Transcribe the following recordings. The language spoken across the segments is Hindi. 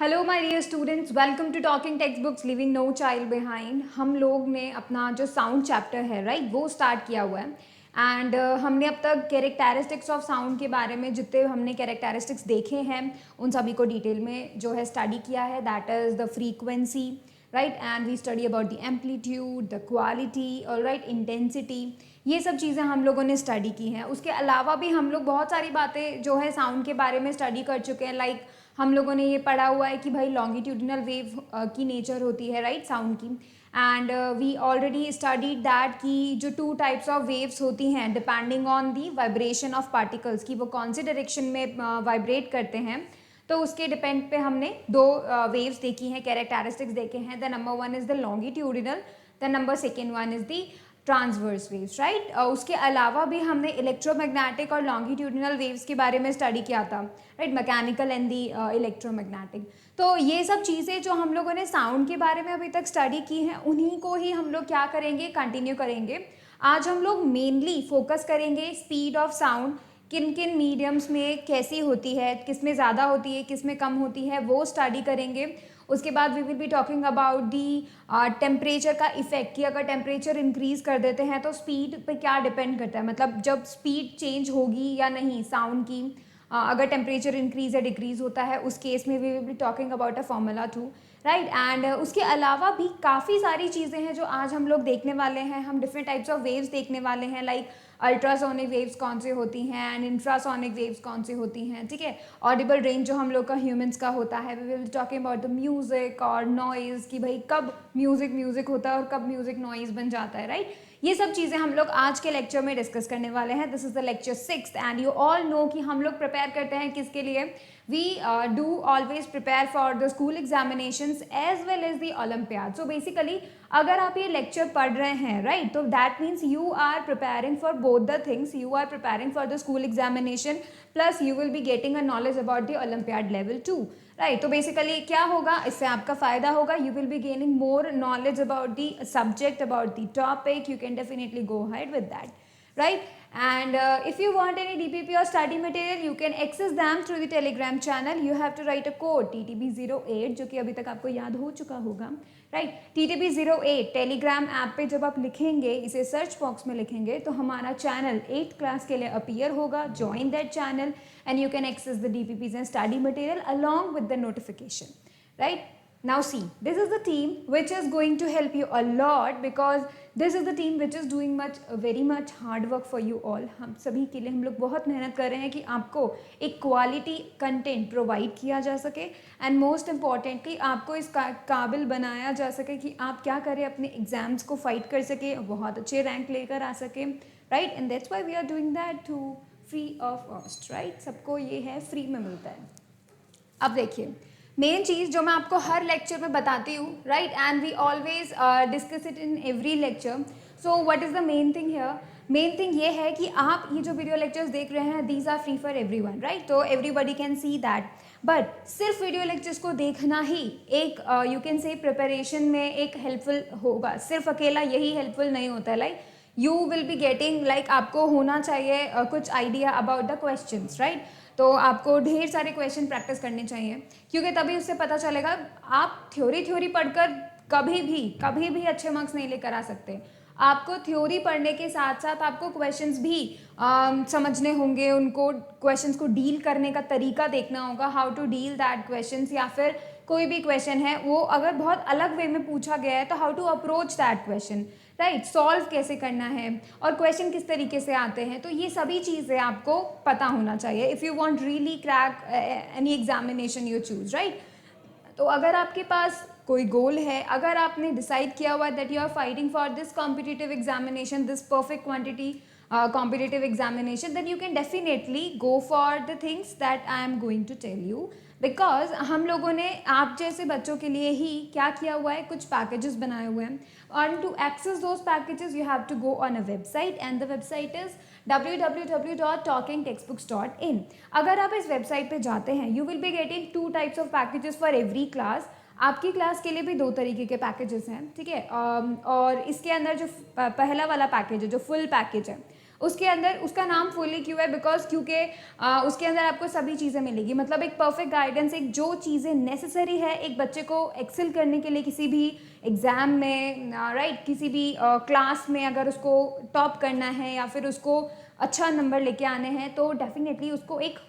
Hello my dear students, welcome to talking text books living no child behind. हम लोग ने अपना जो साउंड चैप्टर है राइट वो स्टार्ट किया हुआ है एंड हमने अब तक कैरेक्टरिस्टिक्स ऑफ साउंड के बारे में जितने हमने कैरेक्टरिस्टिक्स देखे हैं उन सभी को डिटेल में जो है स्टडी किया है। That is the frequency right, and we study about the amplitude, the quality और राइट इंटेंसिटी। ये सब चीज़ें हम लोगों ने स्टडी की हैं। उसके अलावा भी हम लोग बहुत सारी बातें जो है साउंड के बारे में स्टडी कर चुके हैं। लाइक हम लोगों ने ये पढ़ा हुआ है कि भाई लॉन्गिट्यूडिनल वेव की नेचर होती है राइट साउंड की, and we already studied that कि जो टू टाइप्स ऑफ वेव्स होती हैं depending on the vibration of particles की वो कौन से डायरेक्शन में वाइब्रेट करते हैं। तो उसके डिपेंड पे हमने दो वेव्स देखी हैं, कैरेक्टरिस्टिक्स देखे हैं। The number one is the longitudinal, the number second one is the transverse waves right. उसके अलावा भी हमने इलेक्ट्रोमैग्नेटिक और लॉन्गिट्यूडिनल वेव्स के बारे में स्टडी किया था right, mechanical and the electromagnetic. तो ये सब चीज़ें जो हम लोगों ने साउंड के बारे में अभी तक स्टडी की हैं उन्हीं को ही हम लोग क्या करेंगे, कंटिन्यू करेंगे। आज हम लोग मेनली फोकस करेंगे स्पीड ऑफ साउंड, किन किन मीडियम्स में कैसी होती है, किस में ज़्यादा होती है, किस में कम होती है, वो स्टडी करेंगे। उसके बाद we will be talking about the temperature का इफेक्ट कि अगर टेम्परेचर इंक्रीज कर देते हैं तो स्पीड पे क्या डिपेंड करता है, मतलब जब स्पीड चेंज होगी या नहीं साउंड की, अगर टेम्परेचर इंक्रीज या डिक्रीज होता है उस केस में we will be talking about a formula 2 right. And उसके अलावा भी काफ़ी सारी चीज़ें हैं जो आज हम लोग देखने वाले हैं। हम डिफरेंट टाइप्स ऑफ वेव्स देखने वाले हैं, लाइक अल्ट्रासोनिक वेव्स कौन से होती हैं एंड इंफ्रासोनिक वेव्स कौन से होती हैं, ठीक है। ऑडिबल रेंज जो हम लोग का ह्यूमंस का होता है। We will talking about the music और नॉइज़ कि भाई कब म्यूजिक होता है और कब म्यूजिक नॉइज़ बन जाता है राइट। ये सब चीज़ें हम लोग आज के लेक्चर में डिस्कस करने वाले हैं। This is the lecture 6 and you all know कि हम लोग प्रिपेयर करते हैं किसके लिए। We do always prepare for the school examinations as well as the olympiad. So basically अगर आप ये लेक्चर पढ़ रहे हैं राइट, तो that means you are preparing for both the things. You are preparing for the school examination plus you will be getting a knowledge about the olympiad level 2 right. तो बेसिकली क्या होगा, इससे आपका फायदा होगा, you will B gaining more knowledge about the subject, about the topic. You can definitely go ahead with that, right? And if you want any DPP or study material, you can access them through the Telegram channel. You have to write a code TTB08 जो कि अभी तक आपको याद हो चुका होगा, right? TTB08 टेलीग्राम ऐप पे जब आप लिखेंगे, इसे सर्च बॉक्स में लिखेंगे तो हमारा चैनल 8th क्लास के लिए अपीयर होगा। Join that channel and you can access the DPPs and study material along with the notification, right? Now see, this is the team which is going to help you a lot because this is the team which is doing very much hard work for you all. हम सभी के लिए हम लोग बहुत मेहनत कर रहे हैं कि आपको एक क्वालिटी कंटेंट प्रोवाइड किया जा सके एंड मोस्ट इम्पॉर्टेंटली आपको इस काबिल बनाया जा सके कि आप क्या करें, अपने एग्जाम्स को फाइट कर सके, बहुत अच्छे रैंक लेकर आ सके right. And that's why we are doing that too free of cost right. सबको ये है, फ्री में मिलता है। अब देखिए मेन चीज़ जो मैं आपको हर लेक्चर में बताती हूँ right, and we always discuss it in every lecture. So what is the main thing here, main thing ये है कि आप ये जो वीडियो लेक्चर्स देख रहे हैं these are free for everyone right, तो everybody can see that. But सिर्फ वीडियो लेक्चर्स को देखना ही एक यू कैन से प्रिपरेशन में एक हेल्पफुल होगा, सिर्फ अकेला यही हेल्पफुल नहीं होता है। Like you will be getting, like आपको होना चाहिए कुछ idea about the questions right. तो आपको ढेर सारे क्वेश्चन प्रैक्टिस करने चाहिए क्योंकि तभी उससे पता चलेगा। आप थ्योरी पढ़कर कभी भी अच्छे मार्क्स नहीं लेकर आ सकते। आपको थ्योरी पढ़ने के साथ साथ आपको क्वेश्चंस भी समझने होंगे, उनको क्वेश्चंस को डील करने का तरीका देखना होगा, how to deal that questions. या फिर कोई भी क्वेश्चन है वो अगर बहुत अलग वे में पूछा गया है तो how to approach that question right, solve कैसे करना है और क्वेश्चन किस तरीके से आते हैं। तो ये सभी चीज़ें आपको पता होना चाहिए if you want really crack any examination you choose right. तो अगर आपके पास कोई गोल है, अगर आपने डिसाइड किया हुआ that you are fighting for this competitive examination, this perfect quantity competitive examination, then you can definitely go for the things that I am going to tell you. Because हम लोगों ने आप जैसे बच्चों के लिए ही क्या किया हुआ है, कुछ पैकेजेस बनाए हुए हैं। और to access those packages you have to go on a website and the website is www.talkingtextbooks.in। अगर आप इस वेबसाइट पे जाते हैं you will be getting 2 types of packages for every class. आपकी क्लास के लिए भी 2 तरीके के पैकेजेस हैं, ठीक है। और इसके अंदर जो पहला वाला पैकेज है, जो फुल पैकेज है, उसके अंदर उसका नाम फुली क्यों है, बिकॉज क्योंकि उसके अंदर आपको सभी चीज़ें मिलेगी, मतलब एक परफेक्ट गाइडेंस, एक जो चीज़ें नेसेसरी है एक बच्चे को एक्सेल करने के लिए किसी भी एग्ज़ाम में, राइट, किसी भी क्लास में अगर उसको टॉप करना है या फिर उसको अच्छा नंबर लेके आने हैं, तो डेफिनेटली उसको एक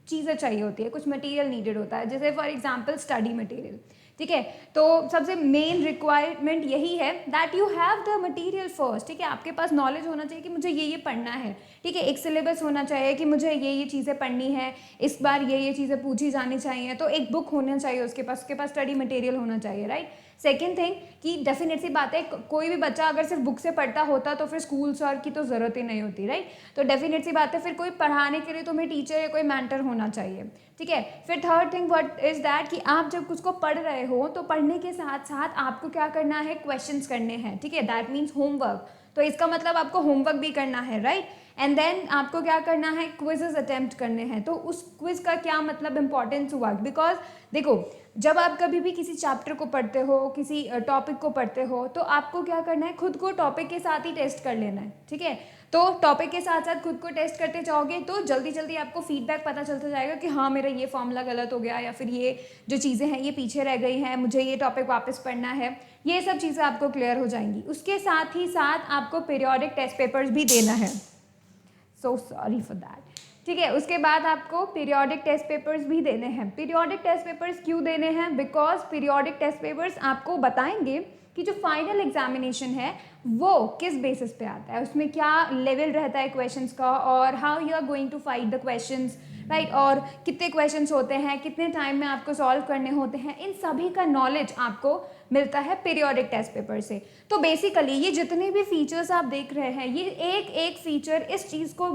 चीज़ें चाहिए होती है, कुछ मटेरियल नीडेड होता है, जैसे फॉर एग्जांपल स्टडी मटेरियल। ठीक है, तो सबसे मेन रिक्वायरमेंट यही है that you have the material first. ठीक है, आपके पास नॉलेज होना चाहिए कि मुझे ये पढ़ना है। ठीक है, एक सिलेबस होना चाहिए कि मुझे ये चीज़ें पढ़नी है, इस बार ये चीज़ें पूछी जानी चाहिए, तो एक बुक होना चाहिए उसके पास स्टडी मटेरियल होना चाहिए, राइट। सेकेंड थिंग कि डेफिनेट सी बात है, कोई भी बच्चा अगर सिर्फ बुक से पढ़ता होता तो फिर स्कूल सर की तो ज़रूरत ही नहीं होती, राइट। तो डेफिनेट सी बात है, फिर कोई पढ़ाने के लिए तुम्हें टीचर या कोई मेंटर होना चाहिए। ठीक है, फिर third thing what is that कि आप जब कुछ को पढ़ रहे हो तो पढ़ने के साथ साथ आपको क्या करना है, क्वेश्चंस करने हैं। ठीक है, दैट मीन्स होमवर्क। तो इसका मतलब आपको होमवर्क भी करना है, राइट। एंड देन आपको क्या करना है, क्विजेज अटेम्प्ट करने हैं। तो उस क्विज का क्या मतलब इंपॉर्टेंस हुआ, बिकॉज देखो जब आप कभी भी किसी चैप्टर को पढ़ते हो, किसी टॉपिक को पढ़ते हो, तो आपको क्या करना है, खुद को टॉपिक के साथ ही टेस्ट कर लेना है। ठीक है, तो टॉपिक के साथ साथ खुद को टेस्ट करते जाओगे तो जल्दी जल्दी आपको फीडबैक पता चलता जाएगा कि हाँ मेरा ये फॉर्मूला गलत हो गया, या फिर ये जो चीज़ें हैं ये पीछे रह गई हैं, मुझे ये टॉपिक वापस पढ़ना है। ये सब चीज़ें आपको क्लियर हो जाएंगी। उसके साथ ही साथ आपको पीरियोडिक टेस्ट पेपर्स भी देना है। So sorry for that. ठीक है, उसके बाद आपको पीरियोडिक टेस्ट पेपर्स भी देने हैं। पीरियोडिक टेस्ट पेपर्स क्यों देने हैं, बिकॉज पीरियोडिक टेस्ट पेपर्स आपको बताएंगे कि जो फाइनल एग्जामिनेशन है वो किस बेसिस पे आता है, उसमें क्या लेवल रहता है क्वेश्चंस का, और how you are going to fight the questions, right, और कितने क्वेश्चंस होते हैं, कितने टाइम में आपको सॉल्व करने होते हैं, इन सभी का नॉलेज आपको मिलता है पीरियोडिक टेस्ट पेपर से। तो बेसिकली ये जितने भी फीचर्स आप देख रहे हैं, ये एक एक फीचर इस चीज़ को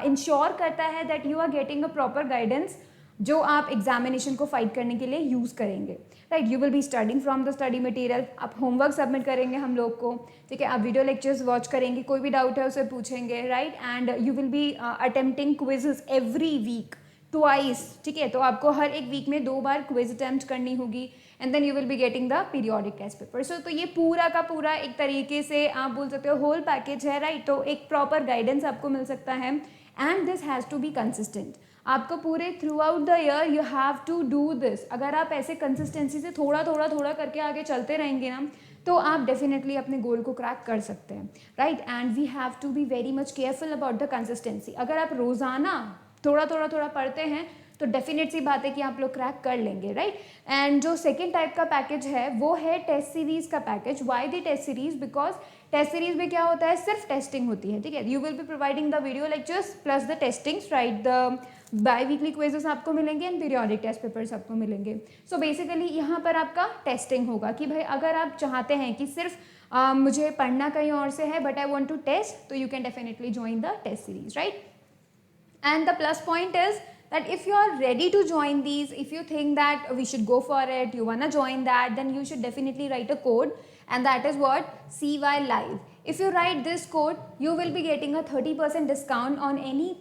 इंश्योर करता है that you are getting a proper guidance जो आप एग्जामिनेशन को फाइट करने के लिए यूज़ करेंगे, right. You will be studying from the study material, आप होमवर्क सबमिट करेंगे हम लोग को। ठीक है, आप वीडियो लेक्चर्स वॉच करेंगे, कोई भी डाउट है उसे पूछेंगे, right, and you will be attempting quizzes every week twice. ठीक है, तो आपको हर एक वीक में 2 बार क्विज अटेम्प्ट करनी होगी, and then you will be getting the periodic test paper. So तो ये पूरा का पूरा एक तरीके से आप बोल सकते हो होल पैकेज है, राइट। तो एक प्रॉपर गाइडेंस आपको मिल सकता है, and this has to be consistent. आपको पूरे throughout the year you have to do this. अगर आप ऐसे कंसिस्टेंसी से थोड़ा थोड़ा थोड़ा करके आगे चलते रहेंगे ना, तो आप डेफिनेटली अपने गोल को क्रैक कर सकते हैं, right. And we have to be very much careful about the consistency. अगर आप रोज़ाना थोड़ा थोड़ा थोड़ा पढ़ते हैं तो डेफिनेट सी बात है कि आप लोग क्रैक कर लेंगे, राइट। एंड जो सेकेंड टाइप का पैकेज है वो है टेस्ट सीरीज का package. Why the test series, because test series में क्या होता है, सिर्फ टेस्टिंग होती है। ठीक है, you will be providing the video lectures plus the testings, right. The by weekly quizzes आपको मिलेंगे एंड पीरियोडिक टेस्ट पेपर्स आपको मिलेंगे। सो बेसिकली यहाँ पर आपका टेस्टिंग होगा कि भाई अगर आप चाहते हैं कि सिर्फ मुझे पढ़ना कहीं और से है but I want to test, तो you can definitely join the test series, right. And the plus point is that if you are ready to join these, if you think that we should go for it, you wanna join that, then you should definitely write a code, and that is what CY Live. If you write this code, you will be getting a 30% discount on any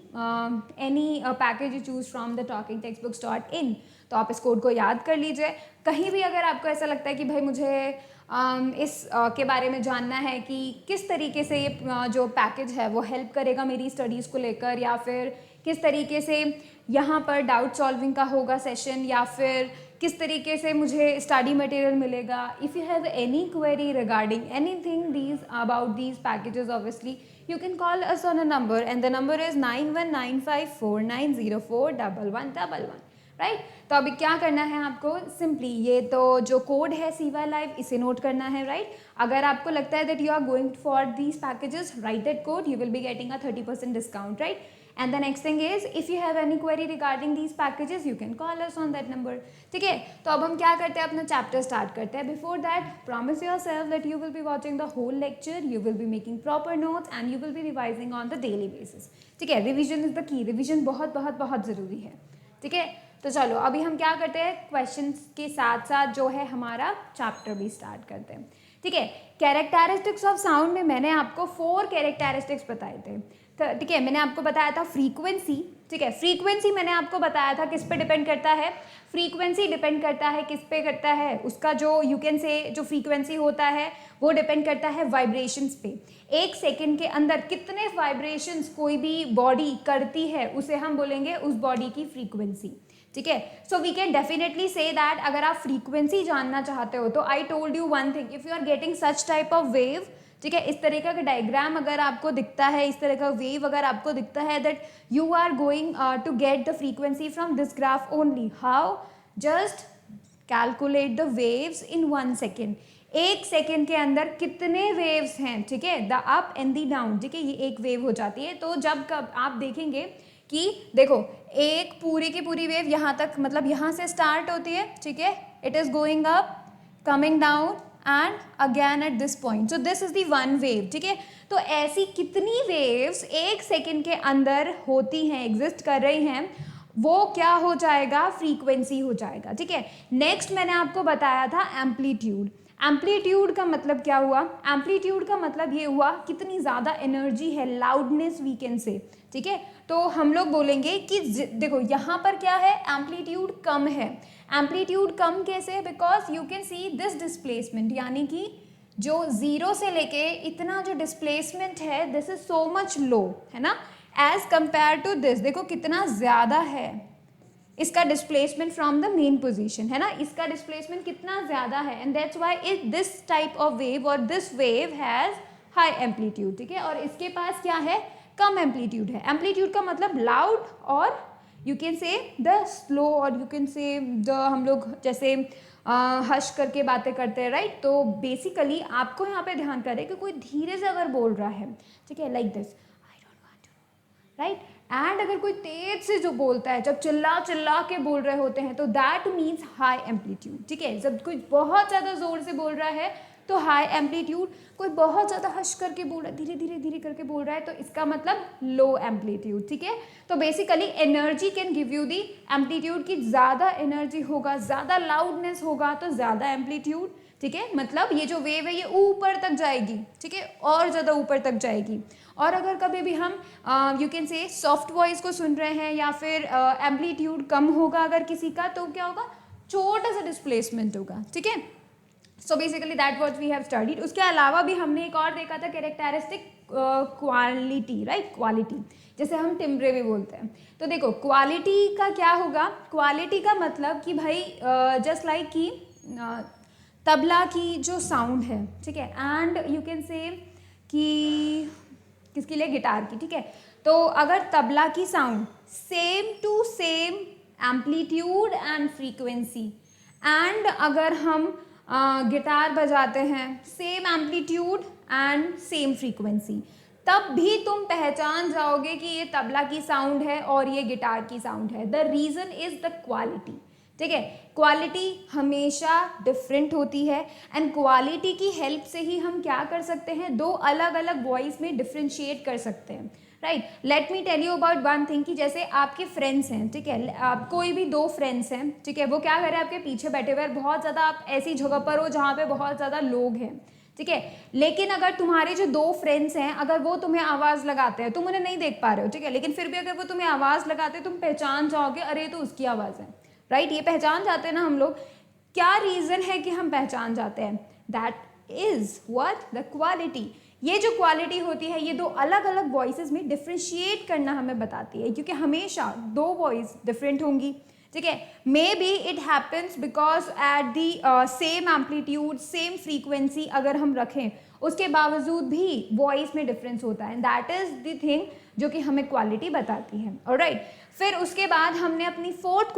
package you choose from the talkingtextbooks.in. तो आप इस कोड को याद कर लीजिए। कहीं भी अगर आपको ऐसा लगता है कि भाई मुझे इस के बारे में जानना है कि किस तरीके से ये जो पैकेज है वो हेल्प करेगा मेरी स्टडीज़ को लेकर, या फिर किस तरीके से यहाँ पर डाउट सॉल्विंग का होगा सेशन, या फिर किस तरीके से मुझे स्टडी मटेरियल मिलेगा, if you have any query regarding anything these about these packages, obviously you can call us on a number, and the number is 919549041111, right. तो अभी क्या करना है आपको, सिंपली ये तो जो कोड है CY Live इसे नोट करना है, राइट। अगर आपको लगता है that you are going for these packages, right that code, you will be getting a 30% discount, right. And the next thing is if you have any query regarding these packages, you can call us on that number. ठीक है, तो अब हम क्या करते हैं, अपना चैप्टर स्टार्ट करते हैं। Before that promise yourself that you will be watching the whole lecture, you will be making proper notes, and you will be revising on the daily basis. ठीक है, revision is the key, revision बहुत बहुत बहुत ज़रूरी है। ठीक है, तो चलो अभी हम क्या करते हैं, क्वेश्चंस के साथ साथ जो है हमारा चैप्टर भी स्टार्ट करते हैं। ठीक है, कैरेक्टरिस्टिक्स ऑफ साउंड में मैंने आपको 4 कैरेक्टरिस्टिक्स बताए थे। ठीक है, मैंने आपको बताया था फ्रीक्वेंसी, ठीक है, फ्रीक्वेंसी मैंने आपको बताया था किस पे डिपेंड करता है, फ्रीक्वेंसी डिपेंड करता है किस पे करता है, उसका जो यू कैन से जो फ्रीक्वेंसी होता है वो डिपेंड करता है वाइब्रेशंस पे। एक सेकेंड के अंदर कितने वाइब्रेशंस कोई भी बॉडी करती है उसे हम बोलेंगे उस बॉडी की फ्रीक्वेंसी, ठीक है। So we can definitely say that अगर आप फ्रीक्वेंसी जानना चाहते हो तो I told you one thing, if you are getting such type of wave, ठीक है, इस तरीके का डायग्राम अगर आपको दिखता है, इस तरह का वेव अगर आपको दिखता है, that you are going to get the frequency from this graph only. How? Just calculate the waves in 1 second. एक सेकेंड के अंदर कितने वेव्स हैं, ठीक है, the up and the down, ठीक है, ये एक वेव हो जाती है। तो जब कब आप देखेंगे कि देखो एक पूरी की पूरी वेव यहाँ तक, मतलब यहाँ से स्टार्ट होती है, ठीक है, it is going up, coming down and again at this point, so this is the one wave, ठीक है। तो ऐसी कितनी वेव्स एक सेकेंड के अंदर होती हैं, एग्जिस्ट कर रही हैं, वो क्या हो जाएगा, फ्रीक्वेंसी हो जाएगा, ठीक है। नेक्स्ट मैंने आपको बताया था एम्पलीट्यूड। एम्पलीट्यूड का मतलब क्या हुआ, एम्पलीट्यूड का मतलब ये हुआ कितनी ज़्यादा एनर्जी है, लाउडनेस वी कैन से, ठीक है। तो हम लोग बोलेंगे कि देखो यहाँ पर क्या है, एम्पलीट्यूड कम है। एम्पलीट्यूड कम कैसे, because you can see this displacement, यानी कि जो जीरो से लेके इतना जो डिस्प्लेसमेंट है, दिस इज सो मच लो, है ना, एज कंपेयर टू दिस, देखो कितना ज़्यादा है इसका displacement from the mean position, है ना, इसका डिस्प्लेसमेंट कितना ज़्यादा है, and that's why it this type of wave और this wave has high amplitude, ठीक है, और इसके पास क्या है, कम एम्पलीट्यूड है। एम्पलीट्यूड का मतलब लाउड और you can say the slow, और यू कैन से द, हम लोग जैसे हश करके बातें करते हैं, राइट। तो बेसिकली आपको यहाँ पे ध्यान करें कि कोई धीरे से अगर बोल रहा है, ठीक है, like this, I don't want to, right, एंड अगर कोई तेज से जो बोलता है, जब चिल्ला चिल्ला के बोल रहे होते हैं, तो दैट मीन्स हाई एम्पलीट्यूड, ठीक है। जब कोई बहुत ज़्यादा जोर से बोल रहा है तो हाई एम्पलीट्यूड, कोई बहुत ज़्यादा हश करके बोल रहा है, धीरे धीरे धीरे करके बोल रहा है, तो इसका मतलब लो एम्पलीट्यूड, ठीक है। तो basically energy can give you the amplitude की, ज़्यादा एनर्जी होगा, ज़्यादा लाउडनेस होगा तो ज़्यादा एम्पलीट्यूड, ठीक है। मतलब ये जो वेव है ये ऊपर तक जाएगी, ठीक है, और ज़्यादा ऊपर तक जाएगी। और अगर कभी भी हम यू कैन से सॉफ्ट वॉइस को सुन रहे हैं या फिर एम्पलीट्यूड कम होगा अगर किसी का, तो क्या होगा, छोटा सा डिस्प्लेसमेंट होगा, ठीक है। So basically that what we have studied. उसके अलावा भी हमने एक और देखा था, कैरेक्टरिस्टिक क्वालिटी, राइट, क्वालिटी, जैसे हम टिम्ब्रे भी बोलते हैं। तो देखो क्वालिटी का क्या होगा, क्वालिटी का मतलब कि भाई जस्ट लाइक कि तबला की जो साउंड है, ठीक है, एंड यू कैन से कि किसके लिए, गिटार की, ठीक है। तो अगर तबला की sound same to same amplitude and frequency, and अगर हम गिटार बजाते हैं same amplitude and same frequency, तब भी तुम पहचान जाओगे कि ये तबला की साउंड है और ये गिटार की साउंड है। The reason is the quality, ठीक है। क्वालिटी हमेशा डिफरेंट होती है, एंड क्वालिटी की हेल्प से ही हम क्या कर सकते हैं, दो अलग अलग वॉइस में डिफ्रेंशिएट कर सकते हैं, right. Let me tell you about one thing, कि जैसे आपके फ्रेंड्स हैं, ठीक है, आप कोई भी दो फ्रेंड्स हैं, ठीक है, वो क्या कर रहे हैं, आपके पीछे बैठे हुए हैं, बहुत ज़्यादा आप ऐसी जगह पर हो जहाँ पे बहुत ज़्यादा लोग हैं, ठीक है। लेकिन अगर तुम्हारे जो दो फ्रेंड्स हैं, अगर वो तुम्हें आवाज़ लगाते हैं, तुम उन्हें नहीं देख पा रहे हो, ठीक है, लेकिन फिर भी अगर वो तुम्हें आवाज़ लगाते हैं, तुम पहचान जाओगे, अरे तो उसकी आवाज़ है, राइट। ये पहचान जाते हैं ना हम लोग। क्या रीज़न है कि हम पहचान जाते हैं, that is what, the quality. ये जो क्वालिटी होती है, ये दो अलग अलग वॉइसेस में डिफ्रेंशिएट करना हमें बताती है, क्योंकि हमेशा दो वॉइस डिफरेंट होंगी, ठीक है। May be it happens because at the same amplitude same frequency अगर हम रखें, उसके बावजूद भी वॉइस में डिफरेंस होता है, दैट इज द थिंग जो कि हमें क्वालिटी बताती है, ऑलराइट। फिर उसके बाद हमने अपनी फोर्थ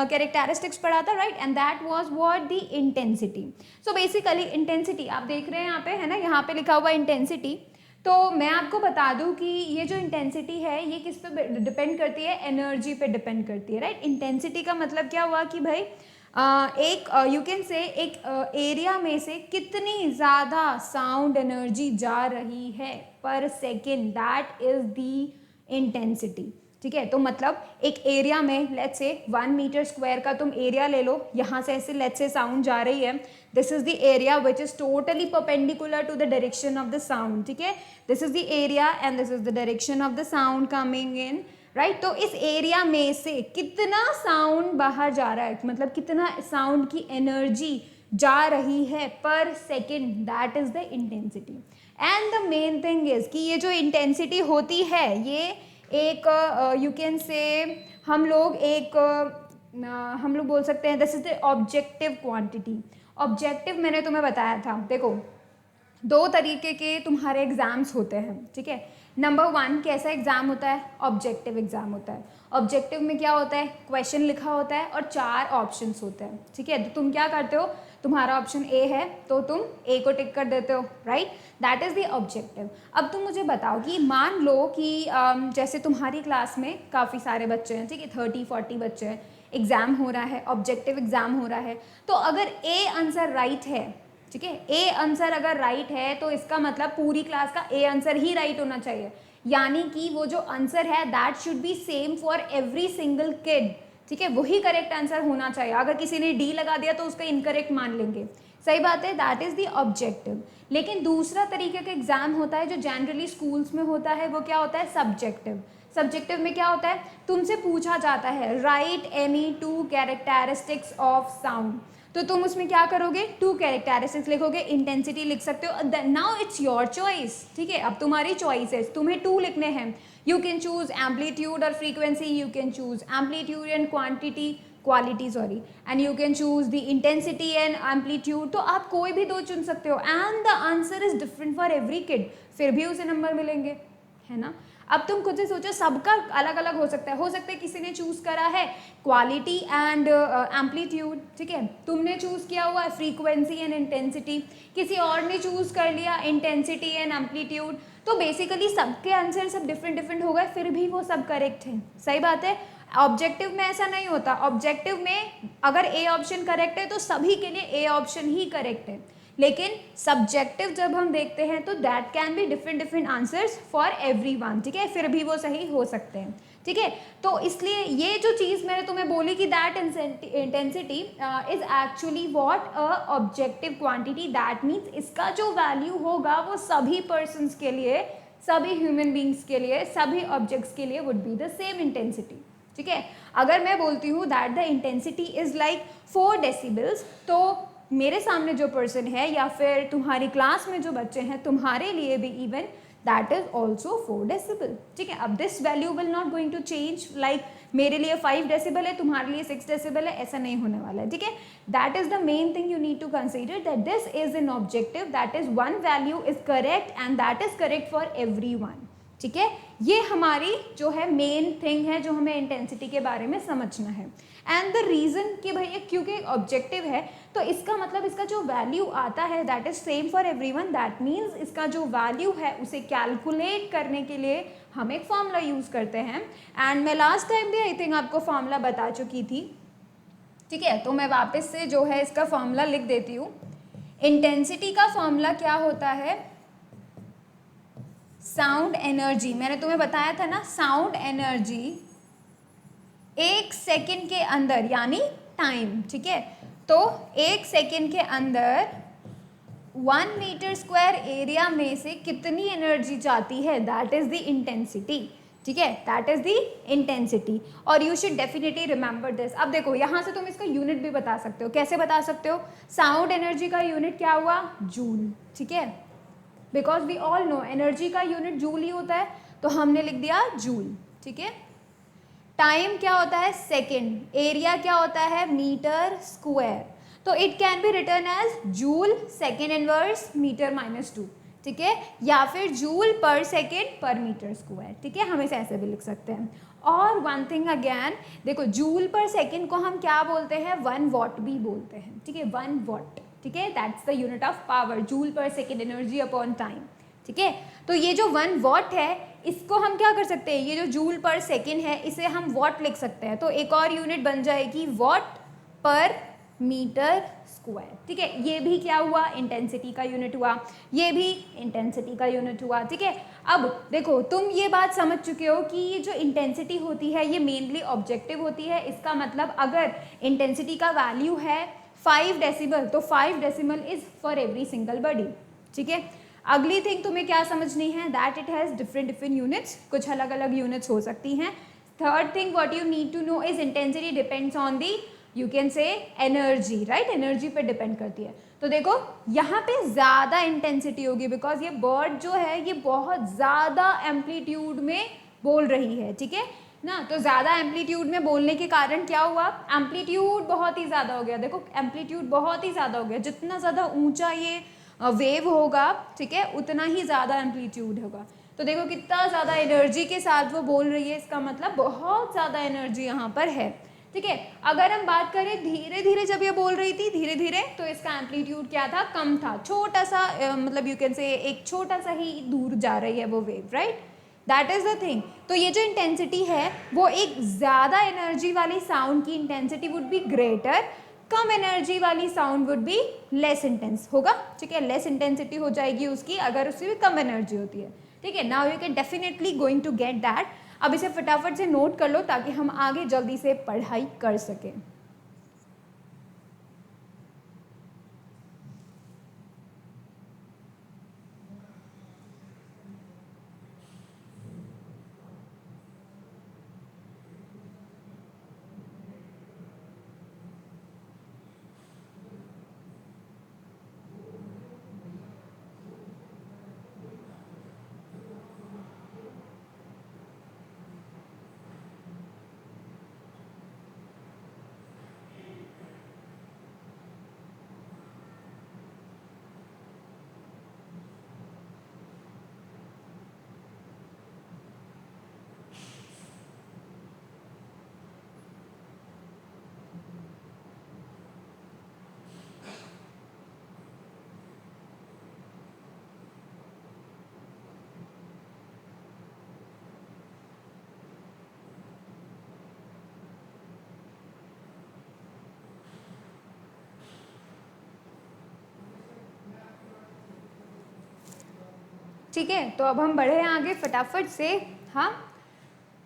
कैरेक्टरिस्टिक्स पढ़ा था, right, and that was what, the intensity. So basically intensity आप देख रहे हैं यहाँ पे, है ना, यहाँ पे लिखा हुआ इंटेंसिटी। तो मैं आपको बता दूं कि ये जो इंटेंसिटी है ये किस पे डिपेंड करती है, एनर्जी पे डिपेंड करती है, राइट। इंटेंसिटी का मतलब क्या हुआ कि भाई एक यू कैन से एक एरिया में से कितनी ज़्यादा साउंड एनर्जी जा रही है पर second, that is the intensity, ठीक है। तो मतलब एक एरिया में लेट्स से 1 मीटर स्क्वायर का तुम एरिया ले लो, यहाँ से ऐसे लेट्स से साउंड जा रही है, this is the area which is totally perpendicular to the direction of the sound, ठीक है। This is the area and this is the direction of the sound coming in, right. तो इस एरिया में से कितना साउंड बाहर जा रहा है, मतलब कितना साउंड की एनर्जी जा रही है पर second, that is the intensity. And the main thing is कि ये जो इंटेंसिटी होती है ये एक यू कैन से हम लोग बोल सकते हैं this is the objective quantity. Objective मैंने तुम्हें बताया था, देखो 2 तरीके के तुम्हारे एग्जाम्स होते हैं, ठीक है। नंबर 1 कैसा एग्जाम होता है, ऑब्जेक्टिव एग्जाम होता है। ऑब्जेक्टिव में क्या होता है, क्वेश्चन लिखा होता है और 4 ऑप्शंस होते हैं, ठीक है। तो तुम क्या करते हो, तुम्हारा ऑप्शन ए है तो तुम ए को टिक कर देते हो, right, that is the objective. अब तुम मुझे बताओ कि मान लो कि जैसे तुम्हारी क्लास में काफ़ी सारे बच्चे हैं, ठीक है, 30-40 बच्चे हैं, एग्ज़ाम हो रहा है, ऑब्जेक्टिव एग्ज़ाम हो रहा है, तो अगर ए आंसर राइट है, ठीक है, ए आंसर अगर राइट है तो इसका मतलब पूरी क्लास का ए आंसर ही राइट होना चाहिए, यानी कि वो जो आंसर है that should be same for every single kid, ठीक है, वही करेक्ट आंसर होना चाहिए। अगर किसी ने डी लगा दिया तो उसका इनकरेक्ट मान लेंगे, सही बात है, दैट इज द ऑब्जेक्टिव। लेकिन दूसरा तरीके का एग्जाम होता है जो जनरली स्कूल्स में होता है, वो क्या होता है, सब्जेक्टिव। सब्जेक्टिव में क्या होता है, तुमसे पूछा जाता है right any 2 characteristics of sound, तो तुम उसमें क्या करोगे, 2 कैरेक्टरिस्टिक्स लिखोगे, इंटेंसिटी लिख सकते हो, नाउ इट्स योर चॉइस, ठीक है, अब तुम्हारी चॉइस है, तुम्हें 2 लिखने हैं, you can choose amplitude or frequency, you can choose amplitude and quality sorry, and you can choose the intensity and amplitude, तो आप कोई भी 2 चुन सकते हो and the answer is different for every kid, फिर भी उसे नंबर मिलेंगे, है ना। अब तुम खुद से सोचो, सबका अलग अलग हो सकता है किसी ने चूज करा है क्वालिटी एंड एम्पलीट्यूड, ठीक है, तुमने चूज किया हुआ है फ्रीक्वेंसी एंड इंटेंसिटी, किसी और ने चूज कर लिया इंटेंसिटी एंड एम्पलीट्यूड, तो बेसिकली सबके आंसर सब डिफरेंट हो गए, फिर भी वो सब करेक्ट हैं, सही बात है। ऑब्जेक्टिव में ऐसा नहीं होता, ऑब्जेक्टिव में अगर ए ऑप्शन करेक्ट है तो सभी के लिए ए ऑप्शन ही करेक्ट है, लेकिन सब्जेक्टिव जब हम देखते हैं तो that can be different answers for everyone, ठीक है, फिर भी वो सही हो सकते हैं, ठीक है। तो इसलिए ये जो चीज़ मैंने तुम्हें बोली कि that intensity is actually what a objective quantity, that means इसका जो वैल्यू होगा वो सभी पर्सन्स के लिए, सभी ह्यूमन बींग्स के लिए, सभी ऑब्जेक्ट्स के लिए would be the same intensity, ठीक है। अगर मैं बोलती हूँ that the intensity is like 4 decibels, तो मेरे सामने जो पर्सन है या फिर तुम्हारी क्लास में जो बच्चे हैं, तुम्हारे लिए भी even that is also 4 decibel, ठीक है। अब this value will not going to change, like मेरे लिए 5 डेसिबल है, तुम्हारे लिए 6 डेसिबल है, ऐसा नहीं होने वाला है, ठीक है। That is the main thing you need to consider, that this is an objective, that is one value is correct and that is correct for everyone, ठीक है। ये हमारी जो है मेन थिंग है जो हमें इंटेंसिटी के बारे में समझना है। एंड द रीज़न कि भैया क्योंकि ऑब्जेक्टिव है तो इसका मतलब इसका जो वैल्यू आता है that is same for everyone, that means इसका जो वैल्यू है उसे कैलकुलेट करने के लिए हम एक फॉर्मूला यूज़ करते हैं। एंड मैं लास्ट टाइम भी आई थिंक आपको फॉर्मूला बता चुकी थी, ठीक है, तो मैं वापस से जो है इसका फॉर्मूला लिख देती हूँ। इंटेंसिटी का फॉर्मूला क्या होता है, साउंड एनर्जी, मैंने तुम्हें बताया था ना, साउंड एनर्जी 1 सेकेंड के अंदर यानी टाइम, ठीक है, तो 1 सेकेंड के अंदर 1 मीटर स्क्वायर एरिया में से कितनी एनर्जी जाती है, दैट इज द इंटेंसिटी, ठीक है, दैट इज द इंटेंसिटी। और you should definitely remember this. अब देखो यहाँ से तुम इसका यूनिट भी बता सकते हो, कैसे बता सकते हो, साउंड एनर्जी का यूनिट क्या हुआ, जूल, ठीक है, because we all know energy का यूनिट जूल ही होता है, तो हमने लिख दिया जूल, ठीक है। टाइम क्या होता है, सेकेंड, एरिया क्या होता है, मीटर स्क्वायर, तो it can be return as joule second inverse metre -2, ठीक है, या फिर जूल पर सेकेंड पर मीटर स्क्वायर, ठीक है, हम इसे ऐसे भी लिख सकते हैं। और वन थिंग अगेन, देखो जूल पर सेकेंड को हम क्या बोलते हैं, 1 वॉट भी बोलते हैं, ठीक है, 1 वॉट, ठीक है, that's the unit of power, joule पर सेकेंड एनर्जी अपॉन टाइम, ठीक है। तो ये जो 1 वॉट है इसको हम क्या कर सकते हैं, ये जो जूल पर सेकेंड है इसे हम वॉट लिख सकते हैं, तो एक और यूनिट बन जाएगी वॉट पर मीटर स्क्वायर, ठीक है, ये भी क्या हुआ, इंटेंसिटी का यूनिट हुआ, ये भी इंटेंसिटी का यूनिट हुआ, ठीक है। अब देखो तुम ये बात समझ चुके हो कि ये जो इंटेंसिटी होती है ये मेनली ऑब्जेक्टिव होती है। इसका मतलब अगर इंटेंसिटी का वैल्यू है 5 डेसिबल तो 5 decibel is for every single body, ठीक है। अगली थिंग तुम्हें क्या समझनी है, that it has different units, कुछ अलग अलग यूनिट्स हो सकती हैं। Third thing what you need to know is intensity depends on the you can say energy, right, energy पे डिपेंड करती है। तो देखो यहाँ पे ज़्यादा इंटेंसिटी होगी बिकॉज ये बर्ड जो है ये बहुत ज़्यादा एम्पलीट्यूड में बोल रही है, ठीक है ना। तो ज़्यादा एम्पलीट्यूड में बोलने के कारण क्या हुआ, एम्पलीट्यूड बहुत ही ज़्यादा हो गया। देखो एम्पलीट्यूड बहुत ही ज़्यादा हो गया, जितना ज़्यादा ऊंचा ये वेव होगा, ठीक है, उतना ही ज़्यादा एम्पलीट्यूड होगा। तो देखो कितना ज़्यादा एनर्जी के साथ वो बोल रही है, इसका मतलब बहुत ज़्यादा एनर्जी यहाँ पर है, ठीक है। अगर हम बात करें धीरे धीरे जब ये बोल रही थी धीरे धीरे, तो इसका एम्पलीट्यूड क्या था, कम था, छोटा सा मतलब यू कैन से एक छोटा सा ही दूर जा रही है वो wave, right, that is the thing. तो ये जो इंटेंसिटी है वो एक ज़्यादा एनर्जी वाली साउंड की इंटेंसिटी वुड बी ग्रेटर, कम एनर्जी वाली sound would be less intense होगा, ठीक है, लेस इंटेंसिटी हो जाएगी उसकी अगर उससे भी कम एनर्जी होती है, ठीक है। Now you can definitely going to get that. अब इसे फटाफट से नोट कर लो ताकि हम आगे जल्दी से पढ़ाई कर सकें। ठीक है, तो अब हम बढ़े आगे फटाफट से। हाँ,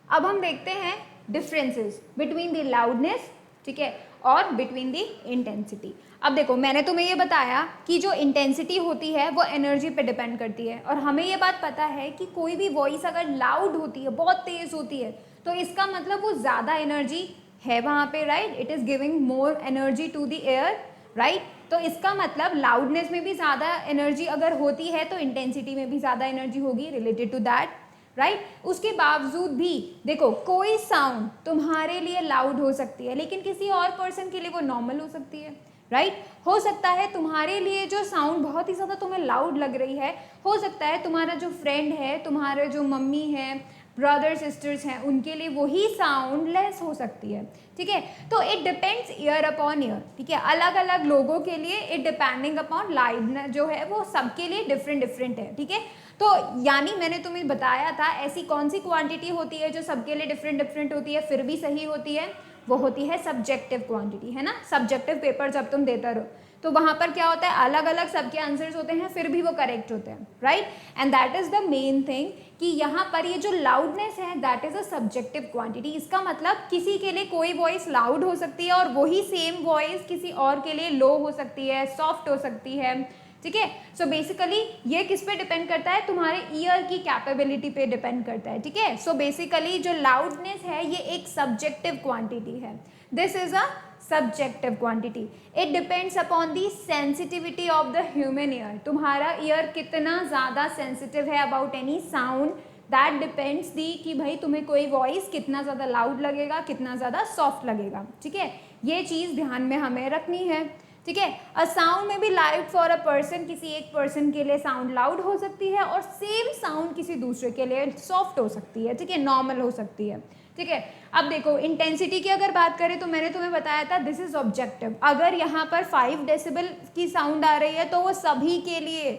अब हम देखते हैं डिफरेंसेस बिटवीन द लाउडनेस, ठीक है, और बिटवीन द इंटेंसिटी। अब देखो मैंने तुम्हें ये बताया कि जो इंटेंसिटी होती है वो एनर्जी पे डिपेंड करती है, और हमें ये बात पता है कि कोई भी वॉइस अगर लाउड होती है, बहुत तेज होती है, तो इसका मतलब वो ज़्यादा एनर्जी है वहाँ पे, right, it is giving more energy to the air, right. तो इसका मतलब लाउडनेस में भी ज़्यादा एनर्जी अगर होती है तो इंटेंसिटी में भी ज़्यादा एनर्जी होगी रिलेटेड टू दैट, राइट। उसके बावजूद भी देखो कोई साउंड तुम्हारे लिए लाउड हो सकती है लेकिन किसी और पर्सन के लिए वो नॉर्मल हो सकती है, राइट। हो सकता है तुम्हारे लिए जो साउंड बहुत ही ज़्यादा तुम्हें लाउड लग रही है, हो सकता है तुम्हारा जो फ्रेंड है, तुम्हारे जो मम्मी है, ब्रदर सिस्टर्स हैं, उनके लिए वही साउंड लेस हो सकती है, ठीक है। तो it depends year upon year, ठीक है, अलग अलग लोगों के लिए इट डिपेंडिंग अपॉन लाउडनेस जो है वो सबके लिए डिफरेंट डिफरेंट है, ठीक है। तो यानी मैंने तुम्हें बताया था ऐसी कौन सी क्वांटिटी होती है जो सबके लिए डिफरेंट डिफरेंट होती है फिर भी सही होती है, वो होती है सब्जेक्टिव क्वांटिटी, है ना। सब्जेक्टिव पेपर जब तुम देते रहो तो वहाँ पर क्या होता है, अलग अलग सबके आंसर्स होते हैं फिर भी वो करेक्ट होते हैं, right. And that is the main thing कि यहाँ पर ये जो लाउडनेस है that is a subjective quantity. इसका मतलब किसी के लिए कोई वॉइस लाउड हो सकती है और वही सेम वॉइस किसी और के लिए लो हो सकती है, सॉफ्ट हो सकती है, ठीक है। सो बेसिकली ये किस पे डिपेंड करता है, तुम्हारे ईयर की कैपेबिलिटी पे डिपेंड करता है, ठीक है। सो बेसिकली जो लाउडनेस है ये एक सब्जेक्टिव क्वांटिटी है, this is a subjective quantity. It depends upon the sensitivity of the human ear, तुम्हारा ईयर कितना ज़्यादा सेंसिटिव है about any sound, that depends the कि भाई तुम्हें कोई वॉइस कितना ज़्यादा लाउड लगेगा, कितना ज़्यादा सॉफ्ट लगेगा, ठीक है। ये चीज़ ध्यान में हमें रखनी है, ठीक है। अ साउंड में भी लाउड फॉर अ पर्सन, किसी एक पर्सन के लिए साउंड लाउड हो सकती है और सेम साउंड किसी दूसरे के लिए सॉफ्ट हो सकती है, ठीक है, नॉर्मल हो सकती है, ठीक है। अब देखो इंटेंसिटी की अगर बात करें तो मैंने तुम्हें बताया था दिस इज ऑब्जेक्टिव। अगर यहाँ पर 5 डेसिबल की साउंड आ रही है तो वो सभी के लिए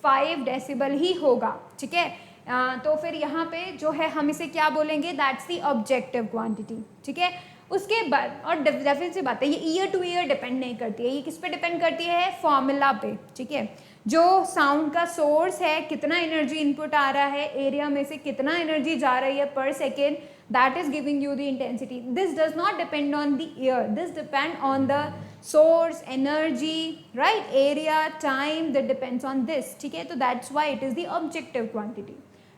5 डेसिबल ही होगा, ठीक है। तो फिर यहाँ पे जो है हम इसे क्या बोलेंगे, दैट्स दी ऑब्जेक्टिव क्वांटिटी, ठीक है। उसके बाद और डेफिनेट सी बात है ये ईयर टू ईयर डिपेंड नहीं करती है, ये किस पे डिपेंड करती है, फॉर्मूला पे, ठीक है। जो साउंड का सोर्स है, कितना एनर्जी इनपुट आ रहा है, एरिया में से कितना एनर्जी जा रही है पर second, that is giving you the intensity. This does not depend on the ear, this depend on the source, energy, right, area, time, that depends on this, ठीक है. तो that's why it is the objective quantity.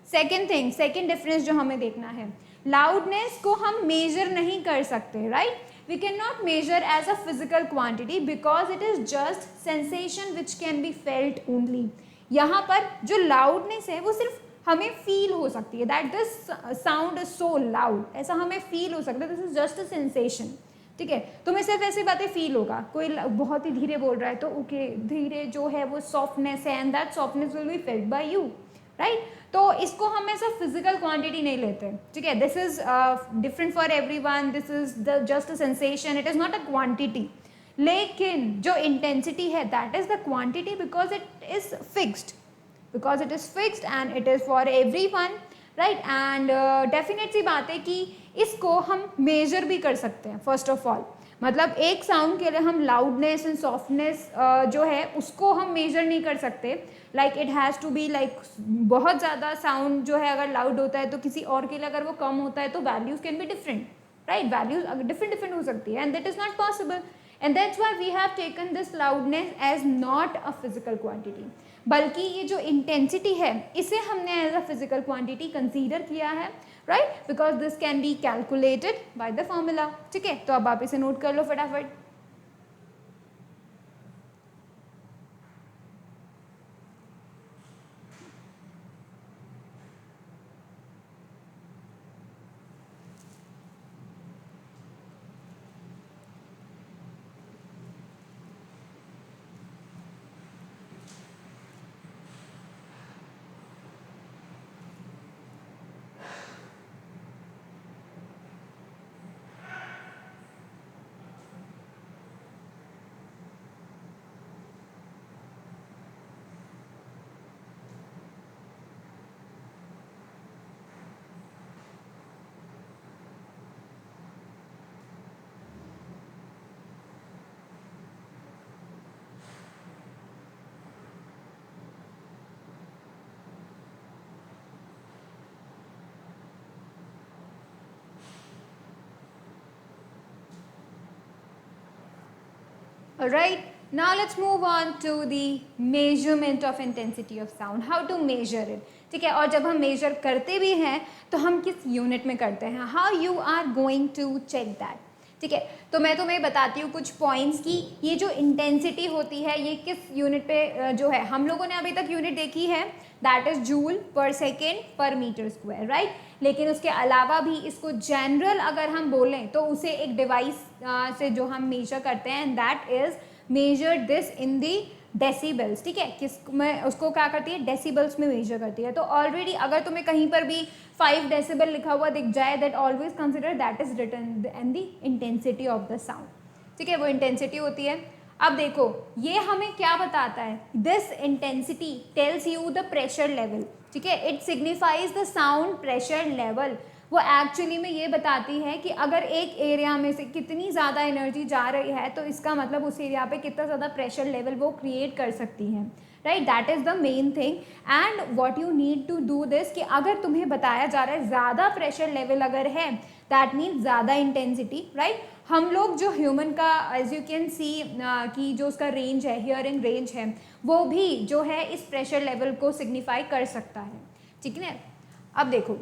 Second thing, second difference जो हमें देखना है, loudness को हम measure नहीं कर सकते, right, we cannot measure as a physical quantity because it is just sensation which can be felt only. यहाँ पर जो loudness है वो सिर्फ हमें फील हो सकती है, that this sound is so loud, ऐसा हमें फील हो सकता है, this is just a sensation, ठीक है. तुम्हें सिर्फ ऐसी बातें फील होगा, कोई बहुत ही धीरे बोल रहा है तो ओके, धीरे जो है वो सॉफ्टनेस है and that softness will be felt by you, right. तो इसको हम ऐसा फिजिकल क्वांटिटी नहीं लेते, ठीक है. This is different for everyone, this is the just a sensation, it is not a quantity. लेकिन जो इंटेंसिटी है that is the quantity because it is fixed, because it is fixed and it is for everyone, right. and definite सी बात है कि इसको हम measure भी कर सकते हैं. first of all मतलब एक साउंड के लिए हम loudness and softness जो है उसको हम measure नहीं कर सकते. like it has to be like बहुत ज़्यादा साउंड जो है अगर loud होता है तो किसी और के लिए अगर वो कम होता है तो values can be different, right. values different हो सकती है and that is not possible, and that's why we have taken this loudness as not a physical quantity. बल्कि ये जो इंटेंसिटी है इसे हमने as a physical quantity consider किया है, right, because this can be calculated by the formula, ठीक है. तो अब आप इसे नोट कर लो फटाफट. Alright, now let's move on to the measurement of intensity of sound. How to measure it, ठीक है. और जब हम measure करते भी हैं तो हम किस unit में करते हैं, how you are going to check that, ठीक है. तो मैं तुम्हें बताती हूँ कुछ पॉइंट्स की ये जो इंटेंसिटी होती है ये किस यूनिट पे जो है, हम लोगों ने अभी तक यूनिट देखी है दैट इज जूल पर सेकेंड पर मीटर स्क्वायर, राइट. लेकिन उसके अलावा भी इसको जनरल अगर हम बोलें तो उसे एक डिवाइस से जो हम मेजर करते हैं and that is measure this in the decibels, ठीक है. किस में उसको क्या करती है, डेसिबल्स में मेजर करती है. तो ऑलरेडी अगर तुम्हें कहीं पर भी 5 डेसिबल लिखा हुआ दिख जाए that always consider that is written and the intensity of the sound, ठीक है. वो इंटेंसिटी होती है. अब देखो ये हमें क्या बताता है, this intensity tells you the pressure level, ठीक है. It signifies the sound pressure level. वो एक्चुअली में ये बताती है कि अगर एक एरिया में से कितनी ज़्यादा एनर्जी जा रही है तो इसका मतलब उस एरिया पे कितना ज़्यादा प्रेशर लेवल वो क्रिएट कर सकती है, right. That is the main thing and what you need to do this कि अगर तुम्हें बताया जा रहा है ज़्यादा प्रेशर लेवल अगर है दैट मीन्स ज़्यादा इंटेंसिटी, राइट. हम लोग जो ह्यूमन का एज यू कैन सी कि जो उसका रेंज है, हियरिंग रेंज है, वो भी जो है इस प्रेशर लेवल को सिग्निफाई कर सकता है, ठीक है. अब देखो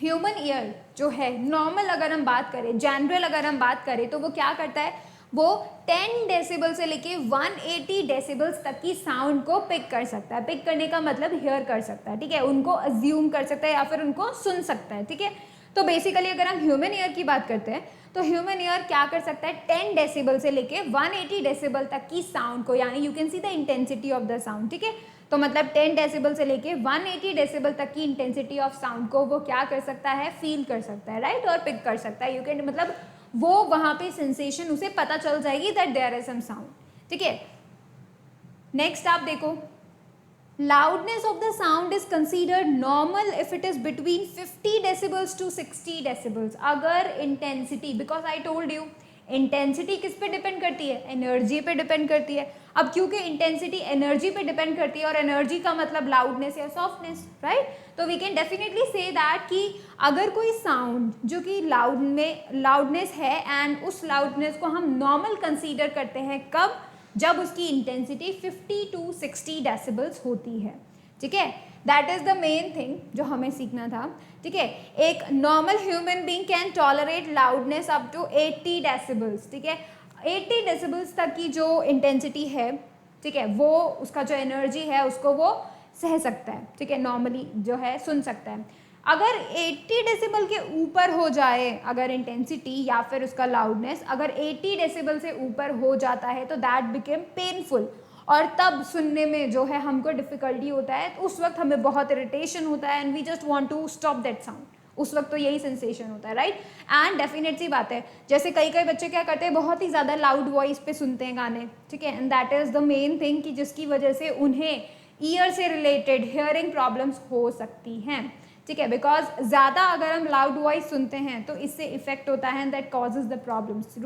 ह्यूमन ईयर जो है नॉर्मल अगर हम बात करें, जनरल अगर हम बात करें तो वो क्या करता है, वो 10 डेसिबल से लेके 180 डेसिबल्स तक की साउंड को पिक कर सकता है. पिक करने का मतलब हियर कर सकता है, ठीक है. उनको अज्यूम कर सकता है या फिर उनको सुन सकता है, ठीक है. तो बेसिकली अगर हम ह्यूमन ईयर की बात करते हैं तो ह्यूमन ईयर क्या कर सकता है, 10 डेसिबल से लेके 180 डेसिबल तक की साउंड को, यानी you can see the intensity of the sound, ठीक है. तो मतलब 10 डेसिबल से लेके 180 डेसिबल तक की इंटेंसिटी ऑफ साउंड को वो क्या कर सकता है, फील कर सकता है, राइट, और पिक कर सकता है. यू कैन मतलब वो वहाँ पे सेंसेशन उसे पता चल जाएगी that there is some sound, ठीक है. नेक्स्ट आप देखो, loudness of the sound is considered normal if it is between 50 decibels to 60 decibels. अगर intensity, because I told you intensity किस पे डिपेंड करती है? एनर्जी पे डिपेंड करती है। अब क्योंकि इंटेंसिटी एनर्जी पे डिपेंड करती है और एनर्जी का मतलब लाउडनेस या सॉफ्टनेस, राइट? तो we can definitely say that कि अगर कोई साउंड जो कि लाउडनेस है एंड उस लाउडनेस को हम नॉर्मल कंसीडर करते हैं, कब? जब उसकी इंटेंसिटी 50 to 60 डेसिबल्स होती है, ठीक है? That is the main thing जो हमें सीखना था, ठीक है? एक normal human being can tolerate loudness up to 80 decibels, ठीक है? 80 डेसिबल्स तक की जो इंटेंसिटी है, ठीक है, वो उसका जो एनर्जी है उसको वो सह सकता है, ठीक है, नॉर्मली जो है सुन सकता है। अगर 80 डेसिबल के ऊपर हो जाए अगर इंटेंसिटी या फिर उसका लाउडनेस अगर 80 डेसिबल से ऊपर हो जाता है तो दैट बिकेम पेनफुल, और तब सुनने में जो है हमको डिफ़िकल्टी होता है, तो उस वक्त हमें बहुत इरिटेशन होता है and we just want to stop that sound. उस वक्त तो यही सेंसेशन होता है, राइट? एंड डेफिनेट सी बात है, जैसे कई कई बच्चे क्या करते हैं, बहुत ही ज़्यादा लाउड वॉइस पे सुनते हैं गाने, ठीक है, and that is the main thing कि जिसकी वजह से उन्हें ईयर से रिलेटेड हियरिंग प्रॉब्लम्स हो सकती हैं, ठीक है, बिकॉज ज़्यादा अगर हम लाउड वॉइस सुनते हैं तो इससे इफेक्ट होता है and that causes the problems.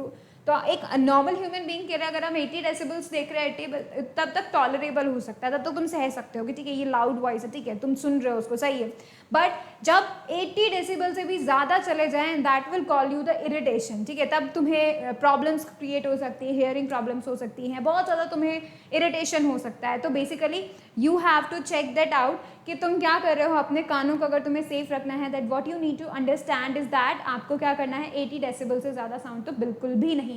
तो एक नॉर्मल ह्यूमन बीइंग के लिए अगर हम 80 डेसिबल्स देख रहे हैं तब तक टॉलरेबल हो सकता है, तब तो तुम सह सकते हो कि ठीक है ये लाउड वॉइस है, ठीक है, तुम सुन रहे हो उसको, सही है। बट जब 80 डेसिबल से भी ज़्यादा चले जाएं that will call you the irritation, ठीक है, तब तुम्हें प्रॉब्लम्स क्रिएट हो सकती है, हियरिंग प्रॉब्लम्स हो सकती हैं, बहुत ज़्यादा तुम्हें इरिटेशन हो सकता है। तो basically you have to check that out कि तुम क्या कर रहे हो अपने कानों को, अगर तुम्हें सेफ रखना है, that what you need to understand is that आपको क्या करना है, 80 डेसिबल से ज़्यादा साउंड तो बिल्कुल भी नहीं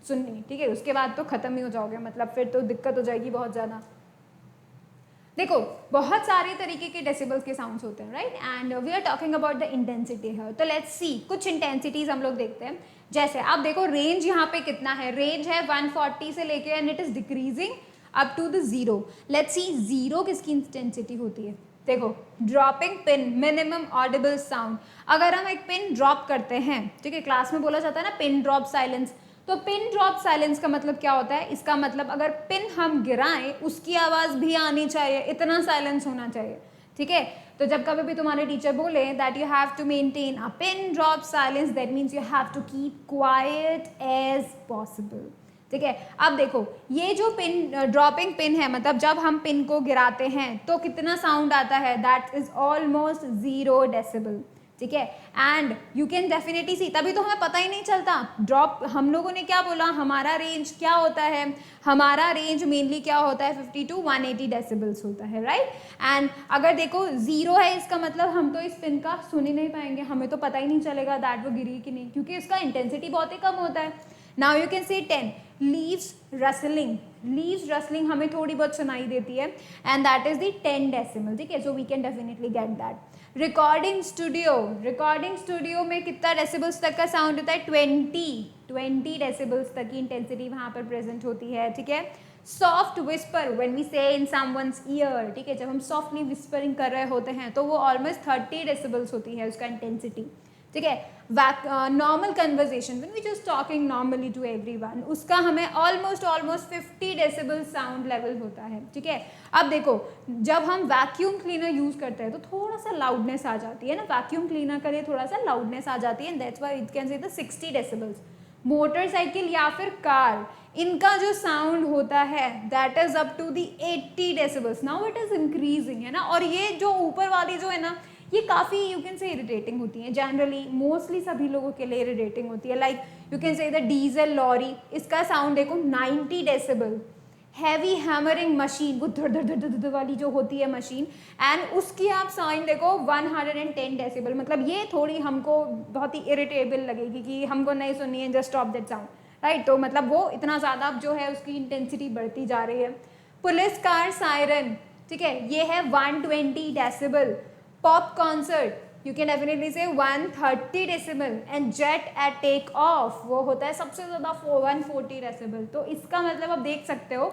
सुननी, ठीक है, उसके बाद तो खत्म ही हो जाओगे, मतलब फिर तो दिक्कत हो जाएगी बहुत ज़्यादा। देखो बहुत सारे तरीके के डेसिबल्स के साउंड्स होते हैं, right, and we are talking about the intensity है। तो लेट्स सी कुछ इंटेंसिटीज हम लोग देखते हैं। जैसे आप देखो रेंज यहाँ पे कितना है, रेंज है 140 से लेके and it is decreasing up to the 0। Let's see 0 किसकी इंटेंसिटी होती है। देखो dropping pin, minimum audible sound, अगर हम एक पिन ड्रॉप करते हैं, ठीक है, क्लास में बोला जाता है ना पिन ड्रॉप साइलेंस, तो पिन ड्रॉप साइलेंस का मतलब क्या होता है, इसका मतलब अगर पिन हम गिराएं उसकी आवाज़ भी आनी चाहिए, इतना साइलेंस होना चाहिए, ठीक है। तो जब कभी भी तुम्हारे टीचर बोले that you have to maintain a pin drop silence, that means you have to keep quiet as possible, ठीक है। अब देखो ये जो पिन ड्रॉपिंग पिन है, मतलब जब हम पिन को गिराते हैं तो कितना साउंड आता है, दैट इज ऑलमोस्ट 0 डेसिबल, ठीक है। एंड यू कैन डेफिनेटली सी, तभी तो हमें पता ही नहीं चलता ड्रॉप, हम लोगों ने क्या बोला, हमारा रेंज क्या होता है, हमारा रेंज मेनली क्या होता है 50 to 180 डेसिबल्स होता है, राइट। एंड अगर देखो 0 है, इसका मतलब हम तो इस पिन का सुन ही नहीं पाएंगे, हमें तो पता ही नहीं चलेगा दैट वो गिरी कि नहीं, क्योंकि इसका इंटेंसिटी बहुत ही कम होता है। नाउ यू कैन से 10 लीव्स रसलिंग, लीव्स रसलिंग हमें थोड़ी बहुत सुनाई देती है and that is the 10 decimal, ठीक है, so we can definitely get that. Recording studio, recording studio में कितना डेसिबल्स तक का साउंड होता है, 20 डेसिबल्स तक की इंटेंसिटी वहाँ पर प्रेजेंट होती है, ठीक है। सॉफ्ट विस्पर, व्हेन वी से इन समवन्स ईयर, ठीक है, जब हम सॉफ्टली विस्परिंग कर रहे होते हैं तो वो ऑलमोस्ट 30 डेसिबल्स होती है उसका इंटेंसिटी, ठीक है। Normal conversation when we just talking normally to everyone, उसका हमें ऑलमोस्ट 50 डेसिबल साउंड लेवल होता है, ठीक है। अब देखो जब हम वैक्यूम क्लीनर यूज करते हैं तो थोड़ा सा लाउडनेस आ जाती है ना, वैक्यूम क्लीनर के लिए थोड़ा सा लाउडनेस आ जाती है, that's why it can say the 60 decibels. Motorcycle या फिर कार, इनका जो साउंड होता है that is up to the 80 decibels, now it is increasing, है ना। और ये जो ऊपर वाली जो है ना, ये काफ़ी यू कैन से इरिटेटिंग होती हैं, जनरली मोस्टली सभी लोगों के लिए इरिटेटिंग होती है। Like you can say the diesel lorry, इसका साउंड देखो 90 डेसिबल। हैवी हैमरिंग मशीन, वो धड़ धड़ धड़ धड़ वाली जो होती है मशीन, एंड उसकी आप साउंड देखो 110 डेसिबल, मतलब ये थोड़ी हमको बहुत ही इरिटेबल लगेगी कि हमको नहीं सुननी है, just stop that sound, right. तो मतलब वो इतना ज़्यादा जो है उसकी इंटेंसिटी बढ़ती जा रही है। पुलिस कार सायरन, ठीक है, ये है 120 decibel. Pop concert you can definitely say 130 decibel and jet at take off वो होता है सबसे ज़्यादा 140 डेसिबल। तो इसका मतलब आप देख सकते हो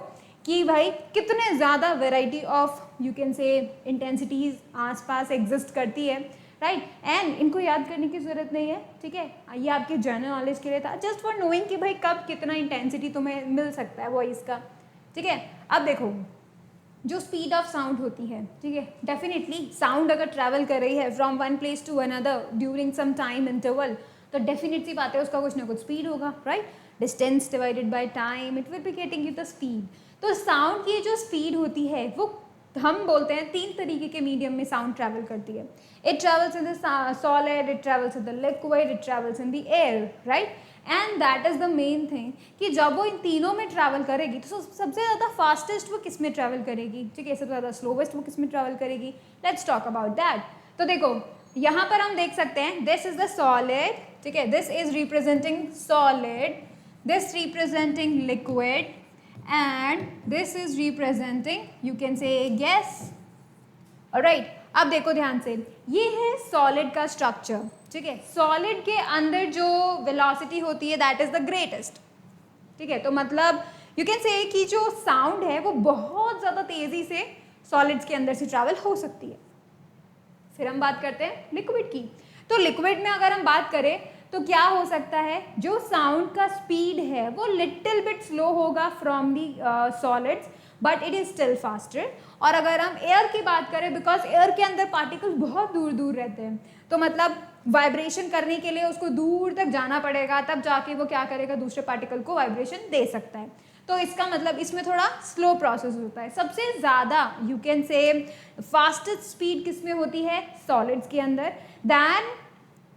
कि भाई कितने ज़्यादा वेराइटी ऑफ यू कैन से इंटेंसिटीज़ आसपास एग्जिस्ट करती है, राइट। एंड इनको याद करने की ज़रूरत नहीं है, ठीक है, ये आपके जनरल नॉलेज के लिए था, जस्ट फॉर नोइंग कि भाई कब कितना इंटेंसिटी तुम्हें मिल सकता है वॉइस का, ठीक है। अब देखो जो स्पीड ऑफ साउंड होती है, ठीक है, डेफिनेटली साउंड अगर ट्रैवल कर रही है from one place to another during some time interval, तो डेफिनेट सी बात है उसका कुछ ना कुछ स्पीड होगा, right? Distance divided by time, it will be getting you the speed. तो साउंड की जो स्पीड होती है वो हम बोलते हैं 3 तरीके के मीडियम में साउंड ट्रैवल करती है। It travels in the solid, it travels in the liquid, it travels in the air, right? And that is the main thing कि जब वो इन तीनों में ट्रैवल करेगी तो सबसे ज़्यादा फास्टेस्ट वो किस में ट्रैवल करेगी, ठीक है, सबसे ज़्यादा स्लोवेस्ट वो किस में ट्रैवल करेगी। Let's talk about that. तो देखो यहाँ पर हम देख सकते हैं दिस इज द सॉलिड, ठीक है, this is representing solid, this representing liquid and this is representing you can say gas, alright? अब देखो ध्यान से, ये है सॉलिड का स्ट्रक्चर, ठीक है। सॉलिड के अंदर जो वेलोसिटी होती है दैट इज द ग्रेटेस्ट, ठीक है। तो मतलब यू कैन से कि जो साउंड है वो बहुत ज़्यादा तेज़ी से सॉलिड्स के अंदर से ट्रैवल हो सकती है। फिर हम बात करते हैं लिक्विड की। तो लिक्विड में अगर हम बात करें तो क्या हो सकता है, जो साउंड का स्पीड है वो लिटिल बिट स्लो होगा from the solids but it is still faster. और अगर हम एयर की बात करें, बिकॉज एयर के अंदर पार्टिकल्स बहुत दूर दूर रहते हैं, तो मतलब वाइब्रेशन करने के लिए उसको दूर तक जाना पड़ेगा, तब जाके वो क्या करेगा, दूसरे पार्टिकल को वाइब्रेशन दे सकता है। तो इसका मतलब इसमें थोड़ा स्लो प्रोसेस होता है। सबसे ज़्यादा यू कैन से फास्टेस्ट स्पीड किस में होती है, सॉलिड्स के अंदर, दैन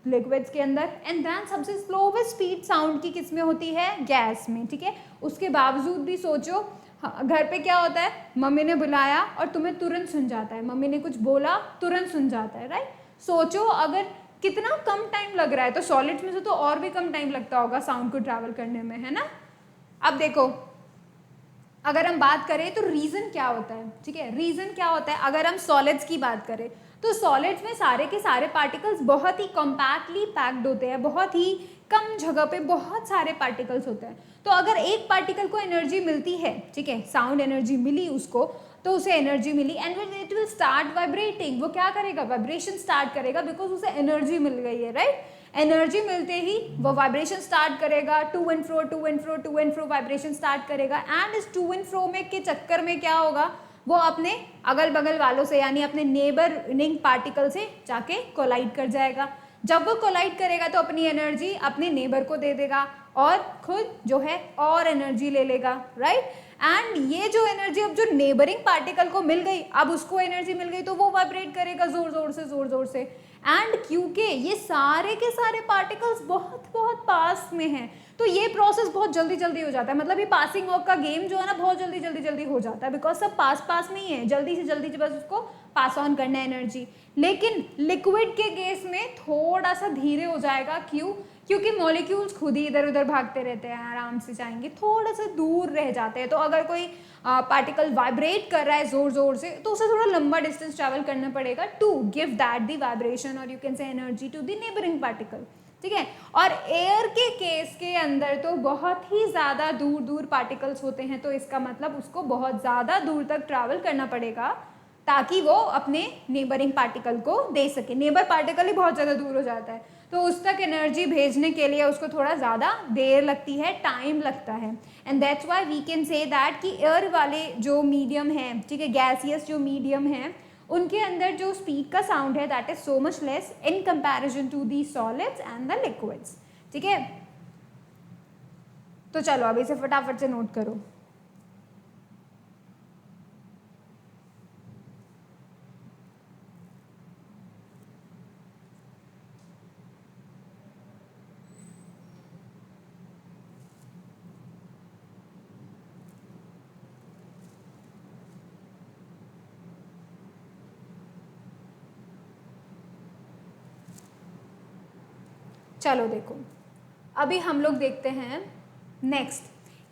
लिक्विड्स के अंदर, एंड दैन सबसे स्लोवेस्ट स्पीड साउंड की किस में होती है, गैस में, ठीक है। उसके बावजूद भी सोचो, घर पे क्या होता है, मम्मी ने बुलाया और तुम्हें तुरंत सुन जाता है, मम्मी ने कुछ बोला तुरंत सुन जाता है, राइट? सोचो अगर कितना कम टाइम लग रहा है, तो सॉलिड्स में से तो और भी कम टाइम लगता होगा साउंड को ट्रैवल करने में, है ना। अब देखो अगर हम बात करें तो रीज़न क्या होता है, ठीक है, रीज़न क्या होता है। अगर हम सॉलिड्स की बात करें तो सॉलिड्स में सारे के सारे पार्टिकल्स बहुत ही कॉम्पैक्टली पैक्ड होते हैं, बहुत ही कम जगह पे बहुत सारे पार्टिकल्स होते हैं। तो अगर एक पार्टिकल को एनर्जी मिलती है, ठीक है, साउंड एनर्जी मिली उसको, तो उसे एनर्जी मिली and it will start vibrating, वो क्या करेगा, वाइब्रेशन स्टार्ट करेगा, बिकॉज उसे एनर्जी मिल गई है, राइट? एनर्जी मिलते ही वो वाइब्रेशन स्टार्ट करेगा, to and fro vibration start करेगा, एंड इस टू एंड फ्रो में के चक्कर में क्या होगा, वो अपने अगल बगल वालों से यानी अपने नेबरिंग पार्टिकल से जाके कोलाइड कर जाएगा। जब वो कोलाइड करेगा तो अपनी एनर्जी अपने नेबर को दे देगा और खुद जो है और एनर्जी ले लेगा, राइट? एंड ये जो एनर्जी अब जो नेबरिंग पार्टिकल को मिल गई, अब उसको एनर्जी मिल गई तो वो वाइब्रेट करेगा जोर जोर से। एंड क्योंकि ये सारे के सारे पार्टिकल्स बहुत बहुत पास में हैं, तो ये प्रोसेस बहुत जल्दी हो जाता है। मतलब ये पासिंग ऑफ का गेम जो है ना, बहुत जल्दी हो जाता है, बिकॉज सब पास में ही है, जल्दी से जल्दी बस उसको पास ऑन करना है एनर्जी। लेकिन लिक्विड के केस में थोड़ा सा धीरे हो जाएगा, क्यों? क्योंकि मॉलिक्यूल्स खुद ही इधर उधर भागते रहते हैं, आराम से जाएंगे, थोड़ा सा दूर रह जाते हैं। तो अगर कोई पार्टिकल वाइब्रेट कर रहा है जोर से, तो उसे थोड़ा लंबा डिस्टेंस ट्रैवल करना पड़ेगा to give that the vibration और you can say energy to the neighbouring particle, ठीक है। और एयर के केस के अंदर तो बहुत ही ज़्यादा दूर पार्टिकल्स होते हैं, तो इसका मतलब उसको बहुत ज़्यादा दूर तक ट्रैवल करना पड़ेगा ताकि वो अपने नेबरिंग पार्टिकल को दे सके। नेबर पार्टिकल ही बहुत ज़्यादा दूर हो जाता है, तो उस तक एनर्जी भेजने के लिए उसको थोड़ा ज़्यादा देर लगती है, टाइम लगता है। And that's why we can say that कि एयर वाले जो मीडियम हैं, ठीक है, गैसियस जो मीडियम हैं, उनके अंदर जो स्पीड का साउंड है that is so much less in comparison to the solids and the liquids, ठीक है। तो चलो अब इसे फटाफट से नोट करो। चलो देखो, अभी हम लोग देखते हैं नेक्स्ट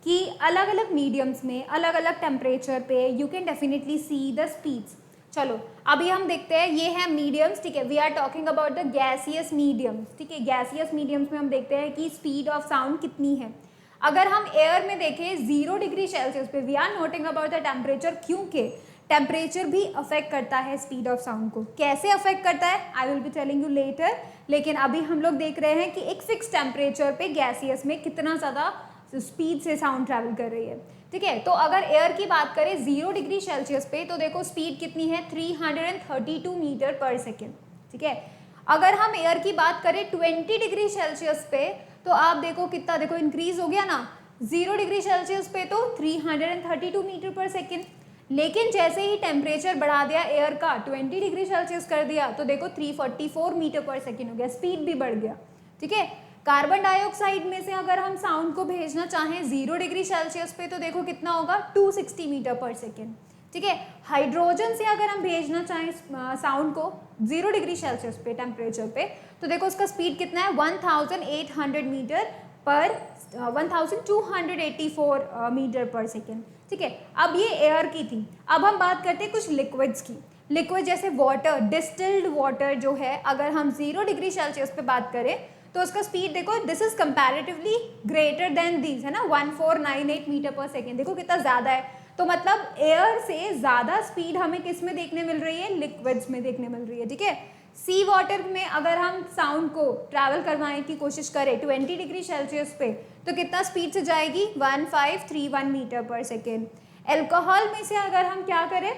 कि अलग अलग मीडियम्स में अलग अलग टेम्परेचर पे you can definitely see the speeds. चलो अभी हम देखते हैं, ये है मीडियम्स, ठीक है, we are talking about the gaseous mediums, ठीक है। गैसियस मीडियम्स में हम देखते हैं कि स्पीड ऑफ साउंड कितनी है। अगर हम एयर में देखें 0 डिग्री सेल्सियस पे, we are noting about the temperature, क्योंकि टेम्परेचर भी अफेक्ट करता है स्पीड ऑफ साउंड को। कैसे अफेक्ट करता है I will be telling you later, लेकिन अभी हम लोग देख रहे हैं कि एक फिक्स टेम्परेचर पे गैसियस में कितना ज़्यादा स्पीड से साउंड ट्रैवल कर रही है, ठीक है। तो अगर एयर की बात करें 0 डिग्री सेल्सियस पे, तो देखो स्पीड कितनी है, 332 मीटर पर सेकेंड, ठीक है। अगर हम एयर की बात करें 20 डिग्री सेल्सियस पे, तो आप देखो कितना, देखो इंक्रीज हो गया ना, 0 डिग्री सेल्सियस पे तो 332 मीटर पर सेकेंड। लेकिन जैसे ही टेम्परेचर बढ़ा दिया एयर का, 20 डिग्री सेल्सियस कर दिया, तो देखो 344 मीटर पर सेकेंड हो गया, स्पीड भी बढ़ गया। ठीक है, कार्बन डाइऑक्साइड में से अगर हम साउंड को भेजना चाहें 0 डिग्री सेल्सियस पे, तो देखो कितना होगा, 260 मीटर पर सेकेंड। ठीक है, हाइड्रोजन से अगर हम भेजना चाहें साउंड को 0 डिग्री सेल्सियस पे टेम्परेचर पे, तो देखो उसका स्पीड कितना है, 1800 मीटर पर 1284 मीटर पर सेकेंड। ठीक है, अब ये एयर की थी। अब हम बात करते हैं कुछ लिक्विड्स की। लिक्विड जैसे वाटर, डिस्टिल्ड वाटर जो है, अगर हम 0 डिग्री सेल्सियस पे बात करें तो उसका स्पीड देखो, this is comparatively greater than these, है ना, 1498 मीटर पर सेकेंड। देखो कितना ज़्यादा है। तो मतलब एयर से ज़्यादा स्पीड हमें किस में देखने मिल रही है, लिक्विड्स में देखने मिल रही है। ठीक है, सी वाटर में अगर हम साउंड को ट्रैवल करवाने की कोशिश करें 20 डिग्री सेल्सियस पे, तो कितना स्पीड से जाएगी, 1531 मीटर पर सेकेंड। एल्कोहल में से अगर हम क्या करें,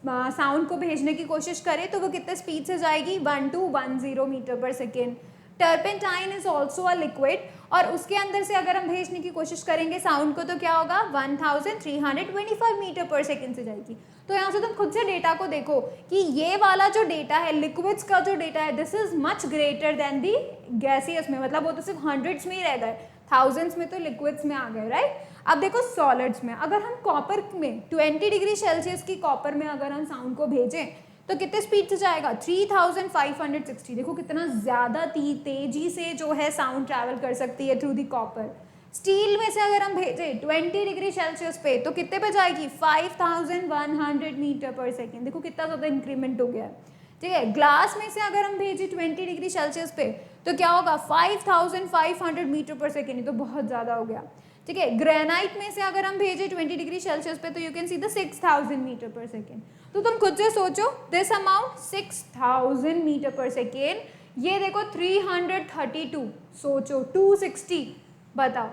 साउंड को भेजने की कोशिश करें, तो वो कितने स्पीड से जाएगी, 1210 metre per second. Turpentine is also a liquid, और उसके अंदर से अगर हम भेजने की कोशिश करेंगे साउंड को, तो क्या होगा, 1325 मीटर पर सेकेंड से जाएगी। तो यहाँ से तुम खुद से डेटा को देखो कि ये वाला जो डेटा है, लिक्विड्स का जो डेटा है, this is much greater than the gaseous में। मतलब वो तो सिर्फ हंड्रेड्स में ही रह गए, थाउजेंड्स में तो लिक्विड्स में आ गए, राइट। अब देखो सॉलिड्स में, अगर हम कॉपर में 20 डिग्री सेल्सियस की कॉपर में अगर हम साउंड को भेजें, तो कितने स्पीड से जाएगा, 3560। देखो कितना ज़्यादा तेजी से जो है साउंड ट्रैवल कर सकती है थ्रू दी कॉपर। स्टील में से अगर हम भेजें 20 डिग्री सेल्सियस पे, तो कितने पे जाएगी, 5100 मीटर पर सेकेंड। देखो कितना ज़्यादा इंक्रीमेंट हो गया है। ठीक है, ग्लास में से अगर हम भेजें 20 डिग्री सेल्सियस पे, तो क्या होगा, 5500 मीटर पर सेकेंड। ये तो बहुत ज़्यादा हो गया। ठीक है, ग्रेनाइट में से अगर हम भेजें 20 डिग्री सेल्सियस पे, तो you can see the 6000 metre per second. तो तुम खुद से सोचो, this amount 6000 metre per second, ये देखो 332, सोचो 260, बताओ।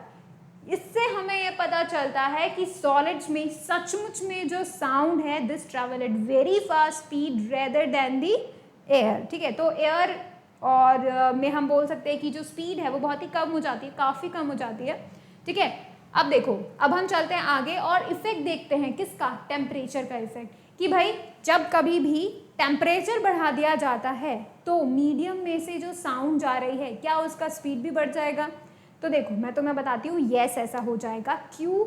इससे हमें ये पता चलता है कि सॉलिड्स में सचमुच में जो साउंड है, this travel at very fast speed rather than the air. ठीक है, तो एयर और में हम बोल सकते हैं कि जो स्पीड है वो बहुत ही कम हो जाती है, काफ़ी कम हो जाती है। ठीक है, अब देखो, अब हम चलते हैं आगे और इफेक्ट देखते हैं, किसका, टेम्परेचर का इफेक्ट, कि भाई जब कभी भी टेम्परेचर बढ़ा दिया जाता है तो मीडियम में से जो साउंड जा रही है, क्या उसका स्पीड भी बढ़ जाएगा। तो देखो मैं तुम्हें बताती हूँ, यस ऐसा हो जाएगा। क्यों,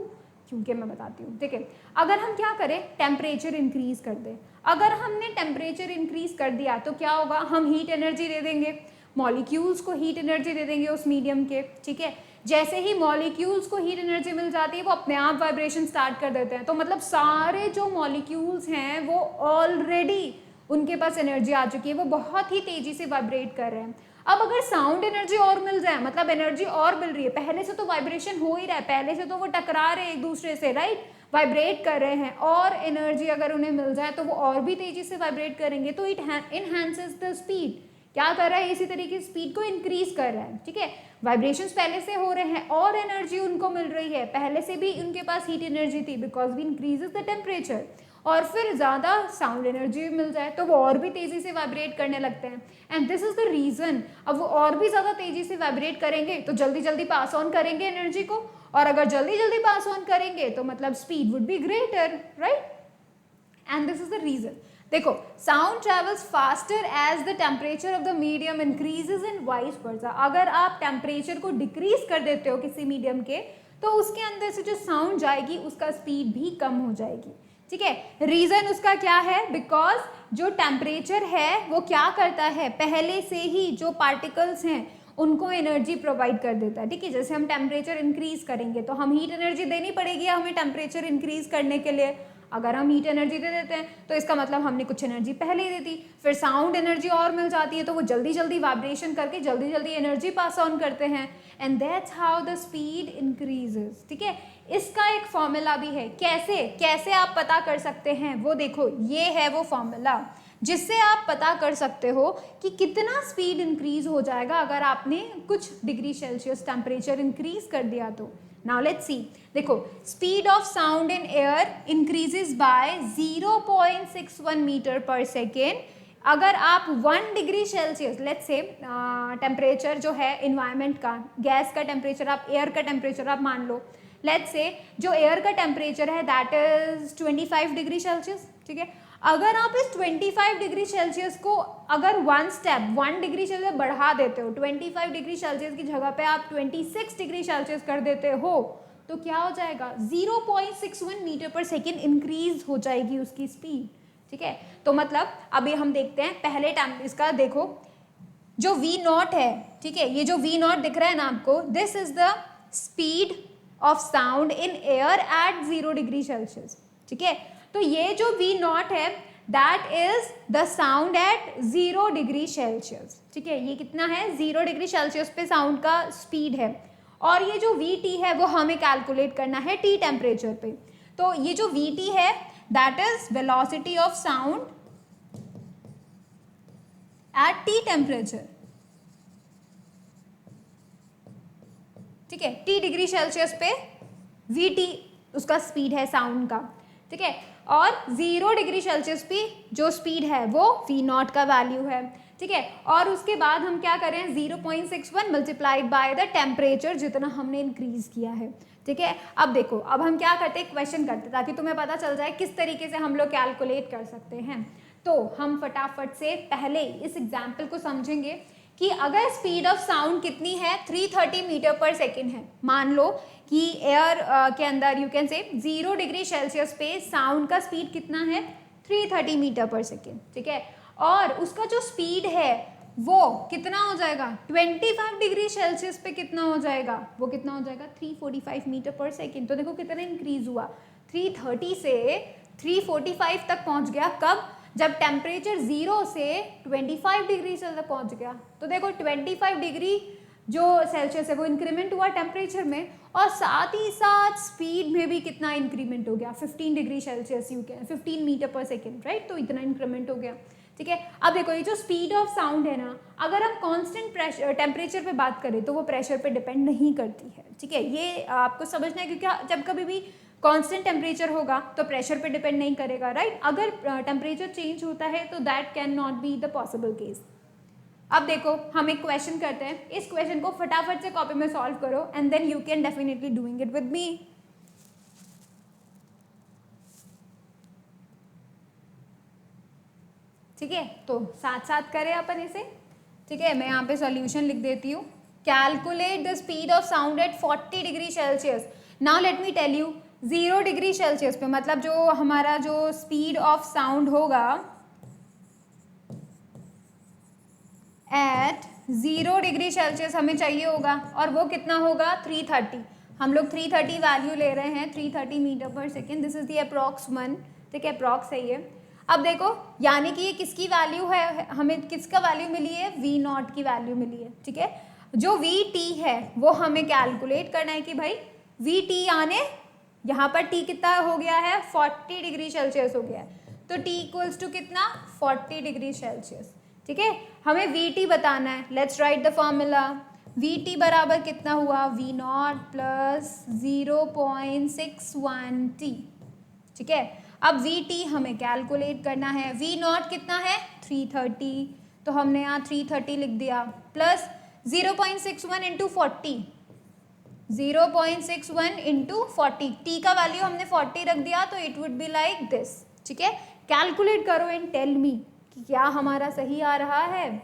क्योंकि मैं बताती हूँ। ठीक है, अगर हम क्या करें, टेम्परेचर इंक्रीज कर दें। अगर हमने टेम्परेचर इंक्रीज कर दिया तो क्या होगा, हम हीट एनर्जी दे देंगे, मॉलिक्यूल्स को हीट एनर्जी दे देंगे उस मीडियम के। ठीक है, जैसे ही मॉलिक्यूल्स को हीट एनर्जी मिल जाती है, वो अपने आप वाइब्रेशन स्टार्ट कर देते हैं। तो मतलब सारे जो मॉलिक्यूल्स हैं वो ऑलरेडी उनके पास एनर्जी आ चुकी है, वो बहुत ही तेजी से वाइब्रेट कर रहे हैं। अब अगर साउंड एनर्जी और मिल जाए, मतलब एनर्जी और मिल रही है, पहले से तो वाइब्रेशन हो ही रहा है, पहले से तो वो टकरा रहे हैं एक दूसरे से, राइट, वाइब्रेट कर रहे हैं, और एनर्जी अगर उन्हें मिल जाए तो वो और भी तेजी से वाइब्रेट करेंगे। तो इट इनहैंसेस द स्पीड। क्या कर रहा है, इसी तरीके से स्पीड को इंक्रीज कर रहा है। ठीक है, वाइब्रेशंस पहले से हो रहे हैं और एनर्जी उनको मिल रही है, पहले से भी उनके पास हीट एनर्जी थी, because we increases the temperature, और फिर ज़्यादा साउंड एनर्जी मिल जाए तो वो और भी तेज़ी से वाइब्रेट करने लगते हैं। And this is the reason, अब वो और भी ज़्यादा तेज़ी से वाइब्रेट करेंगे तो जल्दी जल्दी पास ऑन करेंगे एनर्जी को, और अगर जल्दी जल्दी पास ऑन करेंगे तो मतलब speed would be greater, right. And this is the reason. देखो, sound travels faster as the temperature of the medium increases and vice versa. अगर आप टेम्परेचर को डिक्रीज कर देते हो किसी मीडियम के, तो उसके अंदर से जो साउंड जाएगी उसका स्पीड भी कम हो जाएगी। ठीक है, रीज़न उसका क्या है, बिकॉज जो टेम्परेचर है वो क्या करता है, पहले से ही जो पार्टिकल्स हैं उनको एनर्जी प्रोवाइड कर देता है। ठीक है, जैसे हम टेम्परेचर इंक्रीज करेंगे तो हम हीट एनर्जी देनी पड़ेगी हमें टेम्परेचर इंक्रीज करने के लिए। अगर हम हीट एनर्जी दे देते हैं तो इसका मतलब हमने कुछ एनर्जी पहले ही दे दी, फिर साउंड एनर्जी और मिल जाती है तो वो जल्दी जल्दी वाइब्रेशन करके जल्दी जल्दी एनर्जी पास ऑन करते हैं, and that's how the speed increases. ठीक है, इसका एक फॉर्मूला भी है, कैसे कैसे आप पता कर सकते हैं वो देखो, ये है वो फॉर्मूला जिससे आप पता कर सकते हो कि कितना स्पीड इंक्रीज हो जाएगा अगर आपने कुछ डिग्री सेल्सियस टेम्परेचर इंक्रीज कर दिया तो। नाउ लेट्स सी, देखो, speed of sound in air increases by 0.61 metre per second अगर आप 1 degree Celsius let's say temperature जो है इन्वायरमेंट का, गैस का टेम्परेचर, आप एयर का टेम्परेचर आप मान लो, लेट्स से जो एयर का टेम्परेचर है दैट इज 25 डिग्री सेल्सियस, ठीक है। अगर आप इस 25 डिग्री सेल्सियस को अगर 1 डिग्री सेल्सियस बढ़ा देते हो, 25 डिग्री सेल्सियस की जगह पे आप 26 डिग्री सेल्सियस कर देते हो, तो क्या हो जाएगा, 0.61 मीटर पर सेकेंड इंक्रीज हो जाएगी उसकी स्पीड, ठीक है। तो मतलब अभी हम देखते हैं पहले टाइम इसका, देखो जो V0 है, ठीक है, ये जो V0 दिख रहा है ना आपको, this is the speed of sound in air at 0 degree Celsius, ठीक है। तो ये जो V0 है that is the sound eight 0 degree Celsius, ठीक है। ये कितना है, 0 डिग्री सेल्सियस पे साउंड का स्पीड है। और ये जो Vt है वो हमें कैलकुलेट करना है T टेम्परेचर पे। तो ये जो Vt है that is velocity of sound eight T temperature, ठीक है। T डिग्री सेल्सियस पे Vt उसका स्पीड है साउंड का, ठीक है। और 0 डिग्री सेल्सियस पे जो स्पीड है वो V0 का वैल्यू है, ठीक है। और उसके बाद हम क्या करें, 0.61 मल्टीप्लाइड बाय द टेम्परेचर जितना हमने इंक्रीज किया है, ठीक है। अब देखो, अब हम क्या करते हैं, क्वेश्चन करते ताकि तुम्हें पता चल जाए किस तरीके से हम लोग कैलकुलेट कर सकते हैं। तो हम फटाफट से पहले इस एग्जाम्पल को समझेंगे कि अगर स्पीड ऑफ साउंड कितनी है, 330 मीटर पर सेकेंड है। मान लो कि एयर के अंदर यू कैन से 0 डिग्री सेल्सियस पे साउंड का स्पीड कितना है, 330 मीटर पर सेकेंड, ठीक है। और उसका जो स्पीड है वो कितना हो जाएगा, 25 डिग्री सेल्सियस पे कितना हो जाएगा, वो कितना हो जाएगा, 345 मीटर पर सेकेंड। तो देखो कितना इंक्रीज हुआ, 330 से 345 तक पहुंच गया। कब, जब टेम्परेचर 0 से 25 डिग्री सेल्सियस पहुंच गया। तो देखो 25 डिग्री जो सेल्सियस है वो इंक्रीमेंट हुआ टेम्परेचर में, और साथ ही साथ स्पीड में भी कितना इंक्रीमेंट हो गया, 15 degree Celsius, you can 15 metre per second, right. तो इतना इंक्रीमेंट हो गया, ठीक है। अब देखो ये जो स्पीड ऑफ साउंड है ना, अगर हम कांस्टेंट प्रेशर टेम्परेचर पे बात करें तो वो प्रेशर पे डिपेंड नहीं करती है, ठीक है। ये आपको समझना है, क्योंकि जब कभी भी कांस्टेंट टेम्परेचर होगा तो प्रेशर पे डिपेंड नहीं करेगा, राइट। अगर टेम्परेचर चेंज होता है तो that can not be the possible case. अब देखो हम एक क्वेश्चन करते हैं, इस क्वेश्चन को फटाफट से कॉपी में सॉल्व करो and then you can definitely doing it with me. ठीक है, तो साथ साथ करें अपन इसे, ठीक है। मैं यहाँ पे सॉल्यूशन लिख देती हूँ। Calculate the speed of sound at 40 degree Celsius. Now let me tell you, 0 degree Celsius पे मतलब जो हमारा जो स्पीड ऑफ साउंड होगा एट 0 डिग्री सेल्सियस हमें चाहिए होगा, और वो कितना होगा, 330। हम लोग 330 वैल्यू ले रहे हैं, 330 metre per second. This is the approx one, ठीक है, अप्रॉक्स है ये। अब देखो यानी कि ये किसकी वैल्यू है, हमें किसका वैल्यू मिली है, V0 की वैल्यू मिली है, ठीक है। जो Vt है वो हमें कैलकुलेट करना है कि भाई Vt यानी यहाँ पर T कितना हो गया है, 40 डिग्री सेल्सियस हो गया है। तो T इक्वल्स टू कितना, 40 डिग्री सेल्सियस, ठीक है। हमें Vt बताना है, let's write the formula. Vt बराबर कितना हुआ, V0 प्लस 0.61T, ठीक है। अब Vt हमें कैलकुलेट करना है, V0 कितना है, 330, तो हमने यहाँ 330 लिख दिया, प्लस 0.61 इंटू 40, 0.61 इंटू 40, T का वैल्यू हमने 40 रख दिया, तो it would be like this, ठीक है। कैलकुलेट करो एंड टेल मी कि क्या हमारा सही आ रहा है।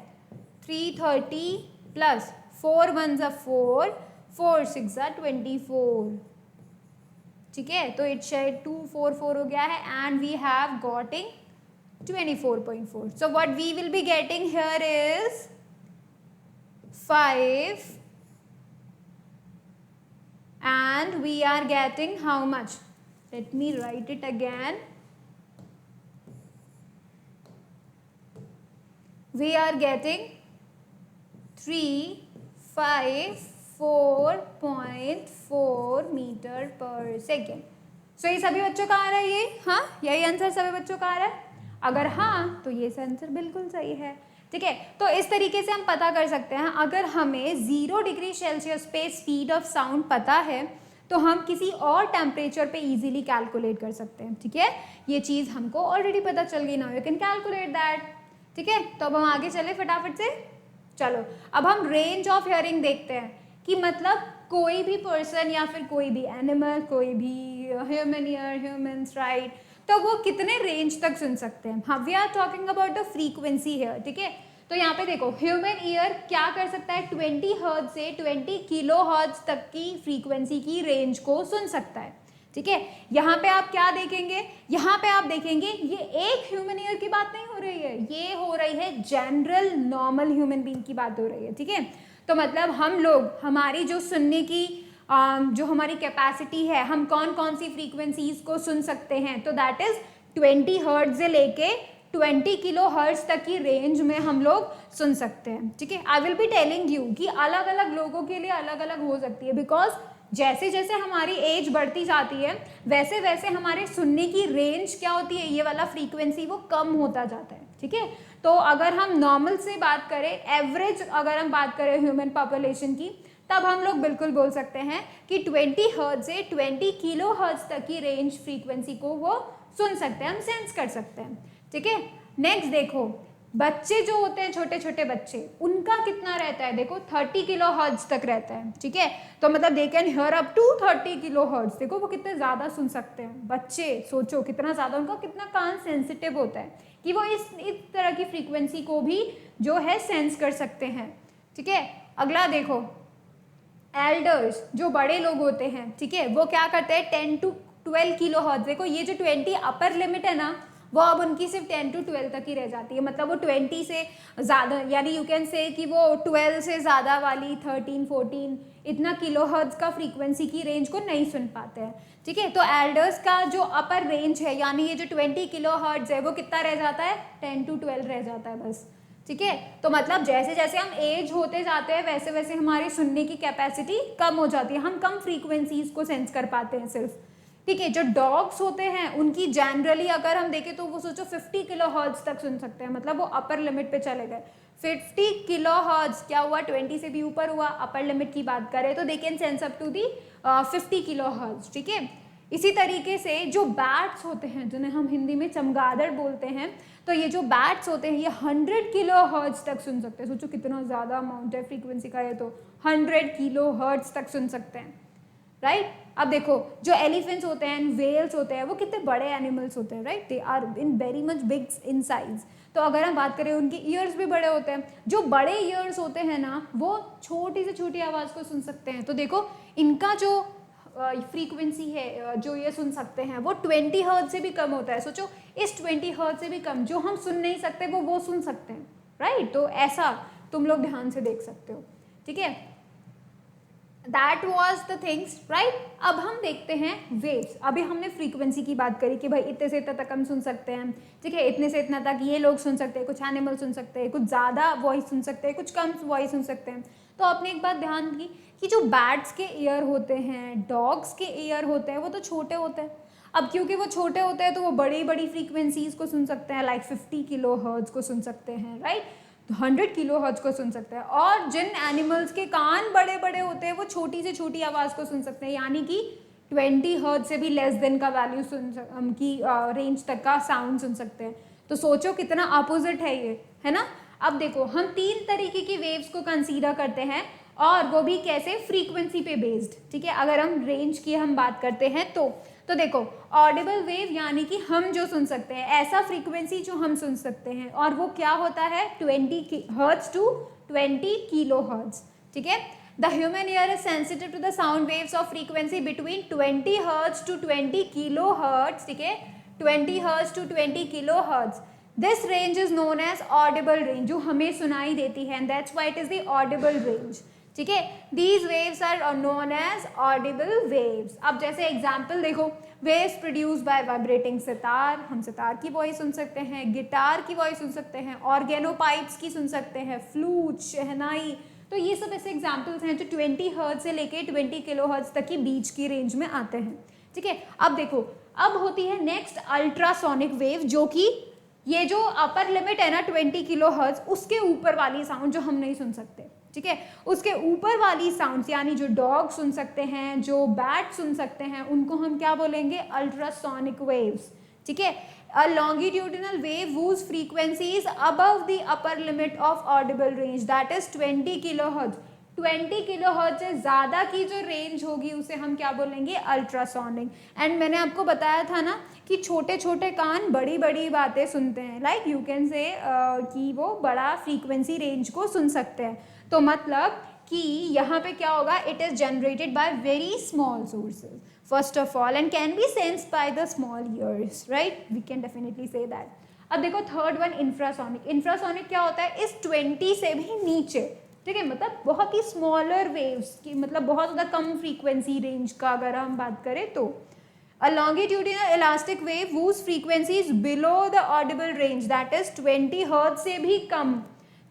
330 प्लस 4 1 4, 4 6 24, ठीक है। तो इट शेड 244 हो गया है and we have gotting 24.4. So what we will be getting here is 5 and we are getting how much, let me write it again, we are getting 354.4 metre per second. सो ये सभी बच्चों का आ रहा है, ये हाँ, यही आंसर सभी बच्चों का आ रहा है। अगर हाँ तो ये आंसर बिल्कुल सही है, ठीक है। तो इस तरीके से हम पता कर सकते हैं, अगर हमें 0 डिग्री सेल्सियस पे स्पीड ऑफ साउंड पता है तो हम किसी और टेम्परेचर पे इजीली कैलकुलेट कर सकते हैं, ठीक है। ये चीज़ हमको ऑलरेडी पता चल गई, now you can calculate that, ठीक है, तो अब हम आगे चले फटाफट से। चलो अब हम रेंज ऑफ हियरिंग देखते हैं कि मतलब कोई भी पर्सन या फिर कोई भी एनिमल, कोई भी ह्यूमन ईयर, ह्यूमंस, राइट, तो वो कितने रेंज तक सुन सकते हैं। हाँ, we are talking about the frequency here, ठीक है। तो यहाँ पे देखो ह्यूमन ईयर क्या कर सकता है, 20 हर्ट्ज से 20 किलो हर्ट्ज तक की फ्रीक्वेंसी की रेंज को सुन सकता है, ठीक है। यहाँ पे आप क्या देखेंगे, यहाँ पे आप देखेंगे ये एक ह्यूमन ईयर की बात नहीं हो रही है, ये हो रही है जनरल नॉर्मल ह्यूमन बीइंग की बात हो रही है, ठीक है। तो मतलब हम लोग, हमारी जो सुनने की जो हमारी कैपेसिटी है, हम कौन कौन सी फ्रीक्वेंसीज को सुन सकते हैं, तो दैट इज 20 हर्ट्ज से लेके 20 किलो हर्ट्ज तक की रेंज में हम लोग सुन सकते हैं, ठीक है। I will be telling you कि अलग अलग लोगों के लिए अलग अलग हो सकती है, बिकॉज जैसे जैसे हमारी एज बढ़ती जाती है वैसे वैसे हमारे सुनने की रेंज क्या होती है, ये वाला फ्रीक्वेंसी वो कम होता जाता है, ठीक है। तो अगर हम नॉर्मल से बात करें, एवरेज अगर हम बात करें ह्यूमन पॉपुलेशन की, तब हम लोग बिल्कुल बोल सकते हैं कि 20 हर्ट्ज से 20 किलो हर्ट्ज तक की रेंज फ्रीक्वेंसी को वो सुन सकते हैं, हम सेंस कर सकते हैं, ठीक है। नेक्स्ट देखो, बच्चे जो होते हैं, छोटे छोटे बच्चे, उनका कितना रहता है, देखो 30 किलो हर्ट्ज तक रहता है, ठीक है। तो मतलब they can hear up to 30 kilohertz, देखो वो कितने ज़्यादा सुन सकते हैं बच्चे, सोचो कितना ज़्यादा उनका कितना कान सेंसिटिव होता है कि वो इस तरह की फ्रीक्वेंसी को भी जो है सेंस कर सकते हैं, ठीक है। अगला देखो, एल्डर्स जो बड़े लोग होते हैं, ठीक है, वो क्या करते हैं 10 to 12 किलो हर्ट्ज, देखो ये जो 20 अपर लिमिट है ना, वो अब उनकी सिर्फ 10 to 12 तक ही रह जाती है, मतलब वो 20 से ज़्यादा, यानी यू कैन से कि वो 12 से ज़्यादा वाली 13, 14 इतना किलो हर्ट्ज का फ्रीक्वेंसी की रेंज को नहीं सुन पाते हैं, ठीक है। तो एल्डर्स का जो अपर रेंज है, यानी ये जो 20 किलो हर्ट्ज है, वो कितना रह जाता है, 10 to 12 रह जाता है बस, ठीक है। तो मतलब जैसे जैसे हम एज होते जाते हैं वैसे वैसे हमारी सुनने की कैपेसिटी कम हो जाती है, हम कम फ्रीक्वेंसीज को सेंस कर पाते हैं सिर्फ, ठीक है। जो डॉग्स होते हैं उनकी जनरली अगर हम देखें तो वो सोचो 50 किलो हर्ट्ज तक सुन सकते हैं, मतलब वो अपर लिमिट पे चले गए। 50 किलो हर्ट्ज क्या हुआ, 20 से भी ऊपर हुआ, अपर लिमिट की बात करें तो they can sense up to the 50 kilohertz, ठीक है। इसी तरीके से जो बैट्स होते हैं, जिन्हें हम हिंदी में चमगादड़ बोलते हैं, तो ये जो बैट्स होते हैं ये 100 किलो हर्ट्ज तक सुन सकते हैं, सोचो कितना ज़्यादा अमाउंट है फ्रीक्वेंसी का, ये तो 100 किलो हर्ट्ज तक सुन सकते हैं, राइट। अब देखो जो एलिफेंट्स होते हैं, वेल्स होते हैं, वो कितने बड़े एनिमल्स होते हैं, right, they are in very much big in size. तो अगर हम बात करें उनके ईयर्स भी बड़े होते हैं, जो बड़े ईयर्स होते हैं ना वो छोटी से छोटी आवाज़ को सुन सकते हैं, तो देखो इनका जो फ्रीक्वेंसी है जो ये सुन सकते हैं वो 20 हर्ट्ज से भी कम होता है, सोचो इस 20 हर्ट्ज से भी कम जो हम सुन नहीं सकते वो सुन सकते हैं, राइट। तो ऐसा तुम लोग ध्यान से देख सकते हो, ठीक है। That was the things, right. अब हम देखते हैं वेव्स। अभी हमने फ्रीक्वेंसी की बात करी कि भाई इतने से इतना तक हम सुन सकते हैं, ठीक है, इतने से इतना तक ये लोग सुन सकते हैं, कुछ एनिमल सुन सकते हैं, कुछ ज़्यादा वॉइस सुन सकते हैं, कुछ कम वॉइस सुन सकते हैं। तो आपने एक बात ध्यान की कि जो बैट्स के ईयर होते हैं, डॉग्स के ईयर होते हैं, वो तो छोटे होते हैं। अब क्योंकि वो छोटे होते हैं तो वो बड़ी बड़ी फ्रीक्वेंसीज को सुन सकते हैं, लाइक 50 किलो हर्ट्ज को सुन सकते हैं, राइट, 100 किलो हर्ट्ज को सुन सकते हैं। और जिन एनिमल्स के कान बड़े बड़े होते हैं वो छोटी से छोटी आवाज़ को सुन सकते हैं, यानी कि 20 हर्ट्ज से भी लेस देन का वैल्यू की रेंज तक का साउंड सुन सकते हैं। तो सोचो कितना अपोजिट है ये, है ना। अब देखो हम 3 तरीके की वेव्स को कंसीडर करते हैं, और वो भी कैसे, फ्रीक्वेंसी पे बेस्ड, ठीक है। अगर हम रेंज की हम बात करते हैं तो देखो ऑडिबल वेव यानी कि हम जो सुन सकते हैं, ऐसा फ्रीक्वेंसी जो हम सुन सकते हैं, और वो क्या होता है 20 हर्ट्ज टू 20 किलो हर्ट्ज, ठीक है। The human ear is sensitive to the sound waves of frequency between 20 hertz to 20 kilohertz, ठीक है, 20 hertz to 20 kilohertz. This range is known as audible range, जो हमें सुनाई देती है, and that's why it is the audible range, ठीक है। These waves are known as audible waves. अब जैसे एग्जाम्पल देखो, waves produce by vibrating sitar, हम सितार की वॉइस सुन सकते हैं, गिटार की वॉइस सुन सकते हैं, ऑर्गेनो पाइप्स की सुन सकते हैं, फ्लूट, शहनाई। तो ये सब ऐसे एग्जाम्पल्स हैं जो 20 हर्ट्ज से लेके 20 किलो हर्ट्ज तक की बीच की रेंज में आते हैं, ठीक है। अब देखो अब होती है नेक्स्ट अल्ट्रासोनिक वेव, जो कि ये जो अपर लिमिट है ना 20 किलो हर्ट्ज, उसके ऊपर वाली साउंड जो हम नहीं सुन सकते, ठीक है, उसके ऊपर वाली साउंड्स, यानी जो डॉग सुन सकते हैं, जो बैट सुन सकते हैं, उनको हम क्या बोलेंगे, अल्ट्रासोनिक वेव्स, ठीक है। A longitudinal wave whose frequency is above the upper limit of audible range that is 20 kilohertz. 20 kilohertz से ज़्यादा की जो रेंज होगी उसे हम क्या बोलेंगे, अल्ट्रासोनिक। एंड मैंने आपको बताया था ना कि छोटे छोटे कान बड़ी बड़ी बातें सुनते हैं, लाइक यू कैन से कि वो बड़ा फ्रीक्वेंसी रेंज को सुन सकते हैं। तो मतलब कि यहाँ पे क्या होगा, it is generated by very small sources first of all and can be sensed by the small ears, right, we can definitely say that. अब देखो थर्ड वन, इंफ्रासोनिक। इंफ्रासोनिक क्या होता है, इस 20 से भी नीचे, ठीक है, मतलब बहुत ही स्मॉलर वेव्स की, मतलब बहुत ज़्यादा कम फ्रीक्वेंसी रेंज का अगर हम बात करें तो। A longitudinal elastic wave whose frequency is below the audible range that is 20 hertz से भी कम,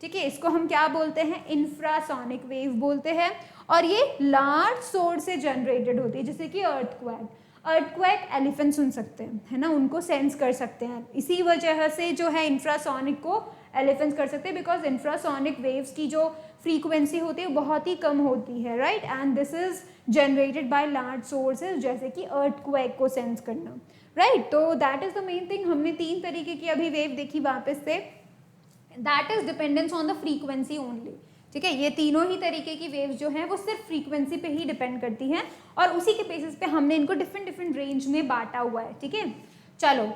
ठीक है, इसको हम क्या बोलते हैं, इंफ्रासोनिक वेव बोलते हैं। और ये लार्ज सोर्स से जनरेटेड होती है, जैसे कि अर्थक्वेक। अर्थक्वेक एलिफेंट सुन सकते हैं, है ना, उनको सेंस कर सकते हैं। इसी वजह से जो है इंफ्रासोनिक को एलिफेंट्स कर सकते हैं, बिकॉज इंफ्रासोनिक वेव्स की जो फ्रीक्वेंसी होती है बहुत ही कम होती है, right, and this is generated by large sources, जैसे कि अर्थक्वेक को सेंस करना, राइट। तो that is the main thing. हमने 3 तरीके की अभी वेव देखी वापस से, that is dependence on the frequency only, ठीक है। ये तीनों ही तरीके की वेव्स जो हैं वो सिर्फ फ्रीक्वेंसी पे ही डिपेंड करती हैं, और उसी के बेसिस पे हमने इनको डिफरेंट डिफरेंट रेंज में बांटा हुआ है, ठीक है। चलो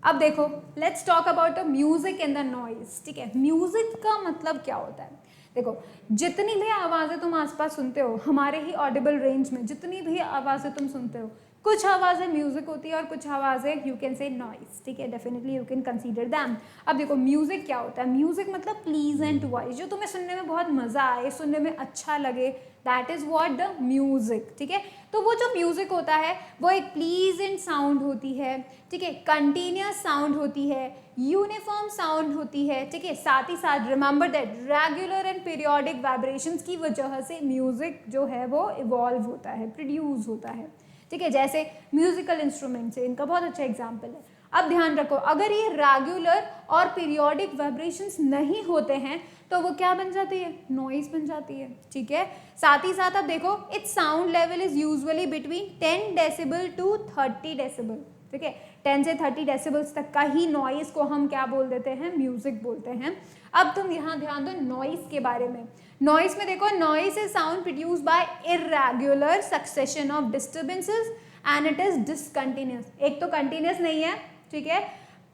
अब देखो, let's talk about the music and the noise, ठीक है। म्यूजिक का मतलब क्या होता है, देखो जितनी भी आवाज़ें तुम आसपास सुनते हो, हमारे ही ऑडिबल रेंज में जितनी भी आवाज़ें तुम सुनते हो, कुछ आवाज़ें म्यूजिक होती है और कुछ आवाज़ें यू कैन से नॉइज, ठीक है, definitely you can consider them. अब देखो म्यूजिक क्या होता है, म्यूजिक मतलब प्लीजेंट वॉइस, जो तुम्हें सुनने में बहुत मज़ा आए, सुनने में अच्छा लगे, that is what the music, ठीक है। तो वो जो म्यूजिक होता है वो एक प्लीजेंट साउंड होती है, ठीक है, कंटिन्यूस साउंड होती है, यूनिफॉर्म साउंड होती है, ठीक है। साथ ही साथ remember that regular and periodic vibrations की वजह से म्यूजिक जो है वो इवॉल्व होता है, प्रोड्यूस होता है, ठीक है। जैसे म्यूजिकल इंस्ट्रूमेंट्स है, इनका बहुत अच्छा एग्जाम्पल है। अब ध्यान रखो, अगर ये रेगुलर और पीरियोडिक वाइब्रेशंस नहीं होते हैं तो वो क्या बन जाती है, नॉइज बन जाती है, ठीक है। साथ ही साथ अब देखो, its sound level is usually between 10 decibel to 30 decibel, ठीक है। 10 से 30 डेसिबल्स तक का ही नॉइज को हम क्या बोल देते हैं, म्यूजिक बोलते हैं। अब तुम यहाँ ध्यान दो नॉइज के बारे में। नॉइज में देखो, noise is sound produce by irregular succession of disturbances and it is discontinuous. एक तो कंटिन्यूस नहीं है, ठीक है,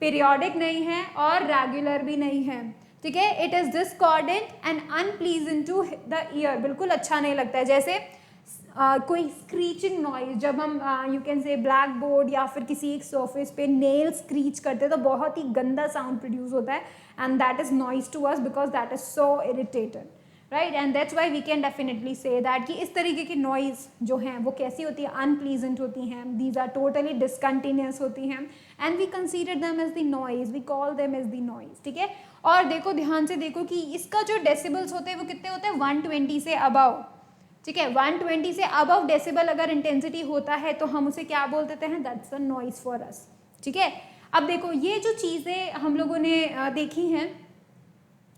पीरियोडिक नहीं है और रेगुलर भी नहीं है, ठीक है। It is discordant and unpleasant to the ear, बिल्कुल अच्छा नहीं लगता है। जैसे कोई स्क्रीचिंग नॉइज, जब हम यू कैन से ब्लैक बोर्ड या फिर किसी एक सरफेस पे नेल स्क्रीच करते हैं तो बहुत ही गंदा साउंड प्रोड्यूस होता है, and that is noise to us because that is so irritated, right, and that's why we can definitely say that कि इस तरीके की नॉइज जो हैं वो कैसी होती है, अनप्लीजेंट होती हैं, दीज आर टोटली डिसकंटिन्यूस होती हैं, and we consider them as the noise, we call them as the noise, ठीक है। और देखो ध्यान से देखो कि इसका जो डेसिबल्स होते हैं वो कितने होते हैं, 120 से अबव, ठीक है। 120 से अबव डेसिबल अगर इंटेंसिटी होता है तो हम उसे क्या बोल देते हैं, that's a noise for us, ठीक है। अब देखो ये जो चीज़ें हम लोगों ने देखी हैं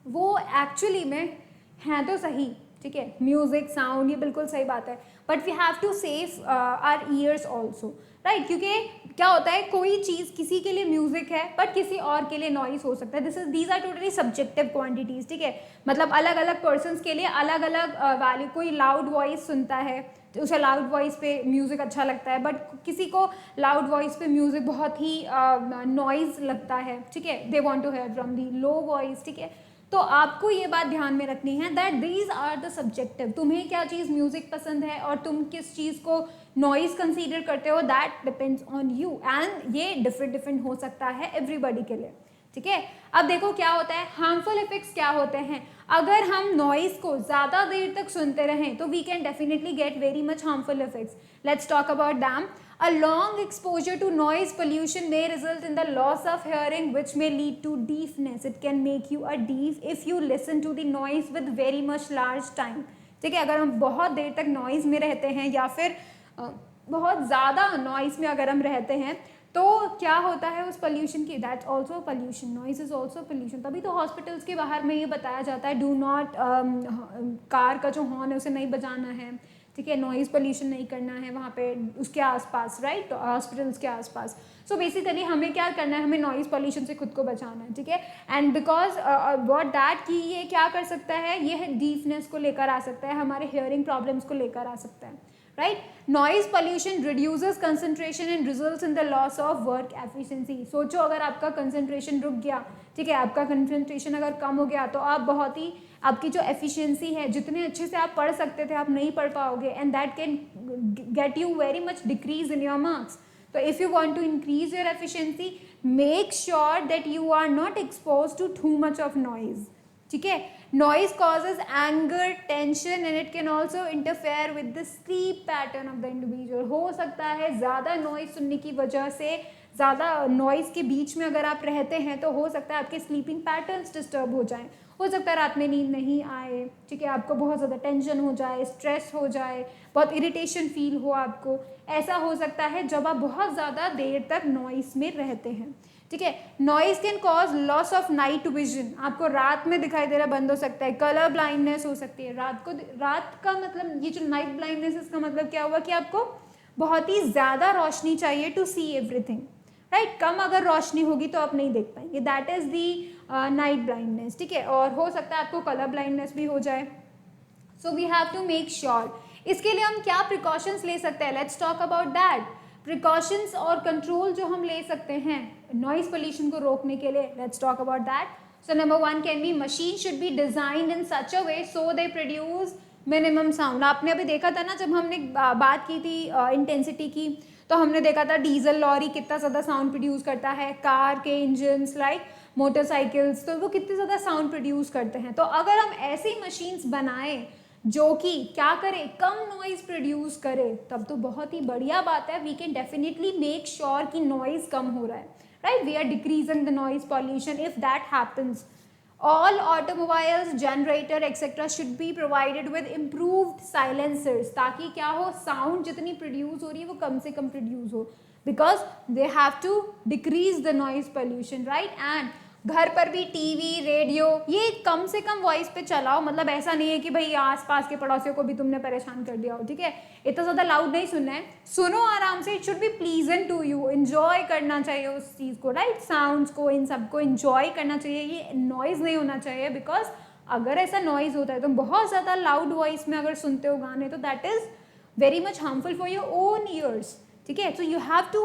वो एक्चुअली में हैं तो सही, ठीक है, म्यूजिक साउंड ये बिल्कुल सही बात है, but we have to save our ears also, right, क्योंकि क्या होता है कोई चीज़ किसी के लिए म्यूजिक है बट किसी और के लिए नॉइज हो सकता है, these are totally subjective quantities, ठीक है। मतलब अलग अलग पर्सनस के लिए अलग अलग वैल्यू, कोई लाउड वॉइस सुनता है तो उसे लाउड वॉइस पे म्यूजिक अच्छा लगता है, बट किसी को लाउड वॉइस पे म्यूजिक बहुत ही नॉइज लगता है, ठीक है, they want to hear from the low voice, ठीक है। तो आपको ये बात ध्यान में रखनी है that these are the subjective, तुम्हें क्या चीज़ म्यूजिक पसंद है और तुम किस चीज़ को नॉइज कंसीडर करते हो, that depends on you, and ये डिफरेंट डिफरेंट हो सकता है एवरीबॉडी के लिए, ठीक है। अब देखो क्या होता है, हार्मफुल इफेक्ट्स क्या होते हैं, अगर हम नॉइज को ज़्यादा देर तक सुनते रहें तो we can definitely get very much harmful effects. Let's talk about them. A long exposure to noise pollution may result in the loss of hearing, which may lead to deafness. It can make you a deaf if you listen to the noise with very much large time. ठीक है, अगर हम बहुत देर तक नॉइज़ में रहते हैं या फिर बहुत ज़्यादा नॉइज़ में अगर हम रहते हैं तो क्या होता है उस पोल्यूशन की, that's also pollution, noise is also pollution. तभी तो हॉस्पिटल्स के बाहर में ये बताया जाता है डू नॉट कार का जो हॉर्न है उसे नहीं बजाना है, ठीक है, नॉइज़ पोल्यूशन नहीं करना है वहाँ पे उसके आसपास, राइट, हॉस्पिटल्स के आसपास। सो बेसिकली हमें क्या करना है, हमें नॉइज़ पोल्यूशन से खुद को बचाना है, ठीक है। एंड बिकॉज व्हाट दैट कि ये क्या कर सकता है, ये डीफनेस को लेकर आ सकता है, हमारे हियरिंग प्रॉब्लम्स को लेकर आ सकता है, right. Noise pollution reduces concentration and results in the loss of work efficiency. सोचो अगर आपका कंसंट्रेशन रुक गया, ठीक है, आपका कंसंट्रेशन अगर कम हो गया तो आप बहुत ही, आपकी जो एफिशिएंसी है, जितने अच्छे से आप पढ़ सकते थे आप नहीं पढ़ पाओगे, and that can get you very much decrease in your marks. तो if you want to increase your efficiency, make sure that you are not expose to too much of noise, ठीक है। Noise causes anger, tension and it can also interfere with the sleep pattern of the individual. हो सकता है ज़्यादा नॉइज सुनने की वजह से, ज़्यादा नॉइज के बीच में अगर आप रहते हैं तो हो सकता है आपके स्लीपिंग पैटर्न्स डिस्टर्ब हो जाएं, हो सकता है रात में नींद नहीं आए, ठीक है, आपको बहुत ज़्यादा टेंशन हो जाए, स्ट्रेस हो जाए, बहुत इरिटेशन फील हो आपको। ऐसा हो सकता है जब आप बहुत ज़्यादा देर तक नॉइज में रहते हैं, ठीक है। Noise can cause loss of night vision, आपको रात में दिखाई दे रहा बंद हो सकता है, कलर ब्लाइंडनेस हो सकती है रात का मतलब, ये जो नाइट ब्लाइंडनेस, इसका मतलब क्या हुआ कि आपको बहुत ही ज़्यादा रोशनी चाहिए टू सी एवरीथिंग, राइट। कम अगर रोशनी होगी तो आप नहीं देख पाएंगे, that is the night blindness, ठीक है। और हो सकता है आपको कलर ब्लाइंडनेस भी हो जाए। So we have to make sure, इसके लिए हम क्या प्रिकॉशंस ले सकते हैं, let's talk about that. Precautions और कंट्रोल जो हम ले सकते हैं नॉइज पोल्यूशन को रोकने के लिए, let's talk about that. So number 1 can be, machine should be designed in such a way so they produce minimum sound. आपने अभी देखा था ना, जब हमने बात की थी इंटेंसिटी की, तो हमने देखा था डीजल लॉरी कितना ज़्यादा साउंड प्रोड्यूस करता है, कार के इंजन्स लाइक मोटरसाइकिल्स, तो वो कितने ज़्यादा साउंड प्रोड्यूस करते हैं। तो अगर हम ऐसी मशीन्स बनाएं जो कि क्या करे, कम नॉइज प्रोड्यूस करे, तब तो बहुत ही बढ़िया बात है। We can definitely make sure कि नॉइज कम हो रहा है, right, we are decreasing the noise pollution if that happens. All automobiles, generator, etc. should be provided with improved silencers, ताकि क्या हो, साउंड जितनी प्रोड्यूस हो रही है वो कम से कम प्रोड्यूस हो, because they have to decrease the noise pollution, right. And घर पर भी टीवी, रेडियो, ये कम से कम वॉइस पे चलाओ, मतलब ऐसा नहीं है कि भाई आसपास के पड़ोसियों को भी तुमने परेशान कर दिया हो, ठीक है, इतना ज़्यादा लाउड नहीं सुनना है, सुनो आराम से, it should be pleasant to you, enjoy करना चाहिए उस चीज़ को, राइट, साउंड्स को, इन सबको एंजॉय करना चाहिए, ये नॉइज़ नहीं होना चाहिए, बिकॉज अगर ऐसा नॉइज़ होता है तो बहुत ज़्यादा लाउड वॉइस में अगर सुनते हो गाने, तो that is very much harmful for your own ears, ठीक है। तो यू हैव टू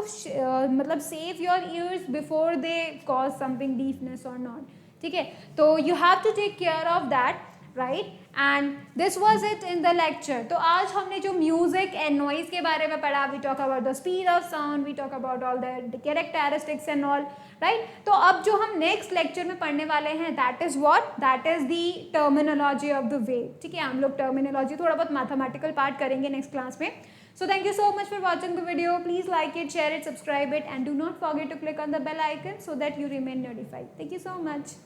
मतलब save your ears before they cause something deafness और नॉट, ठीक है। तो you have to take care of that, right. And this was it in the lecture. तो आज हमने जो म्यूजिक एंड नॉइज के बारे में पढ़ा, we talk about the speed of sound, we talk about all the characteristics and all, right. तो अब जो हम नेक्स्ट लेक्चर में पढ़ने वाले हैं, that is what, that is the terminology of the wave, ठीक है। हम लोग टर्मिनोलॉजी, थोड़ा बहुत मैथमेटिकल पार्ट करेंगे नेक्स्ट क्लास में। So thank you so much for watching the video. Please like it, share it, subscribe it, and do not forget to click on the bell icon so that you remain notified. Thank you so much.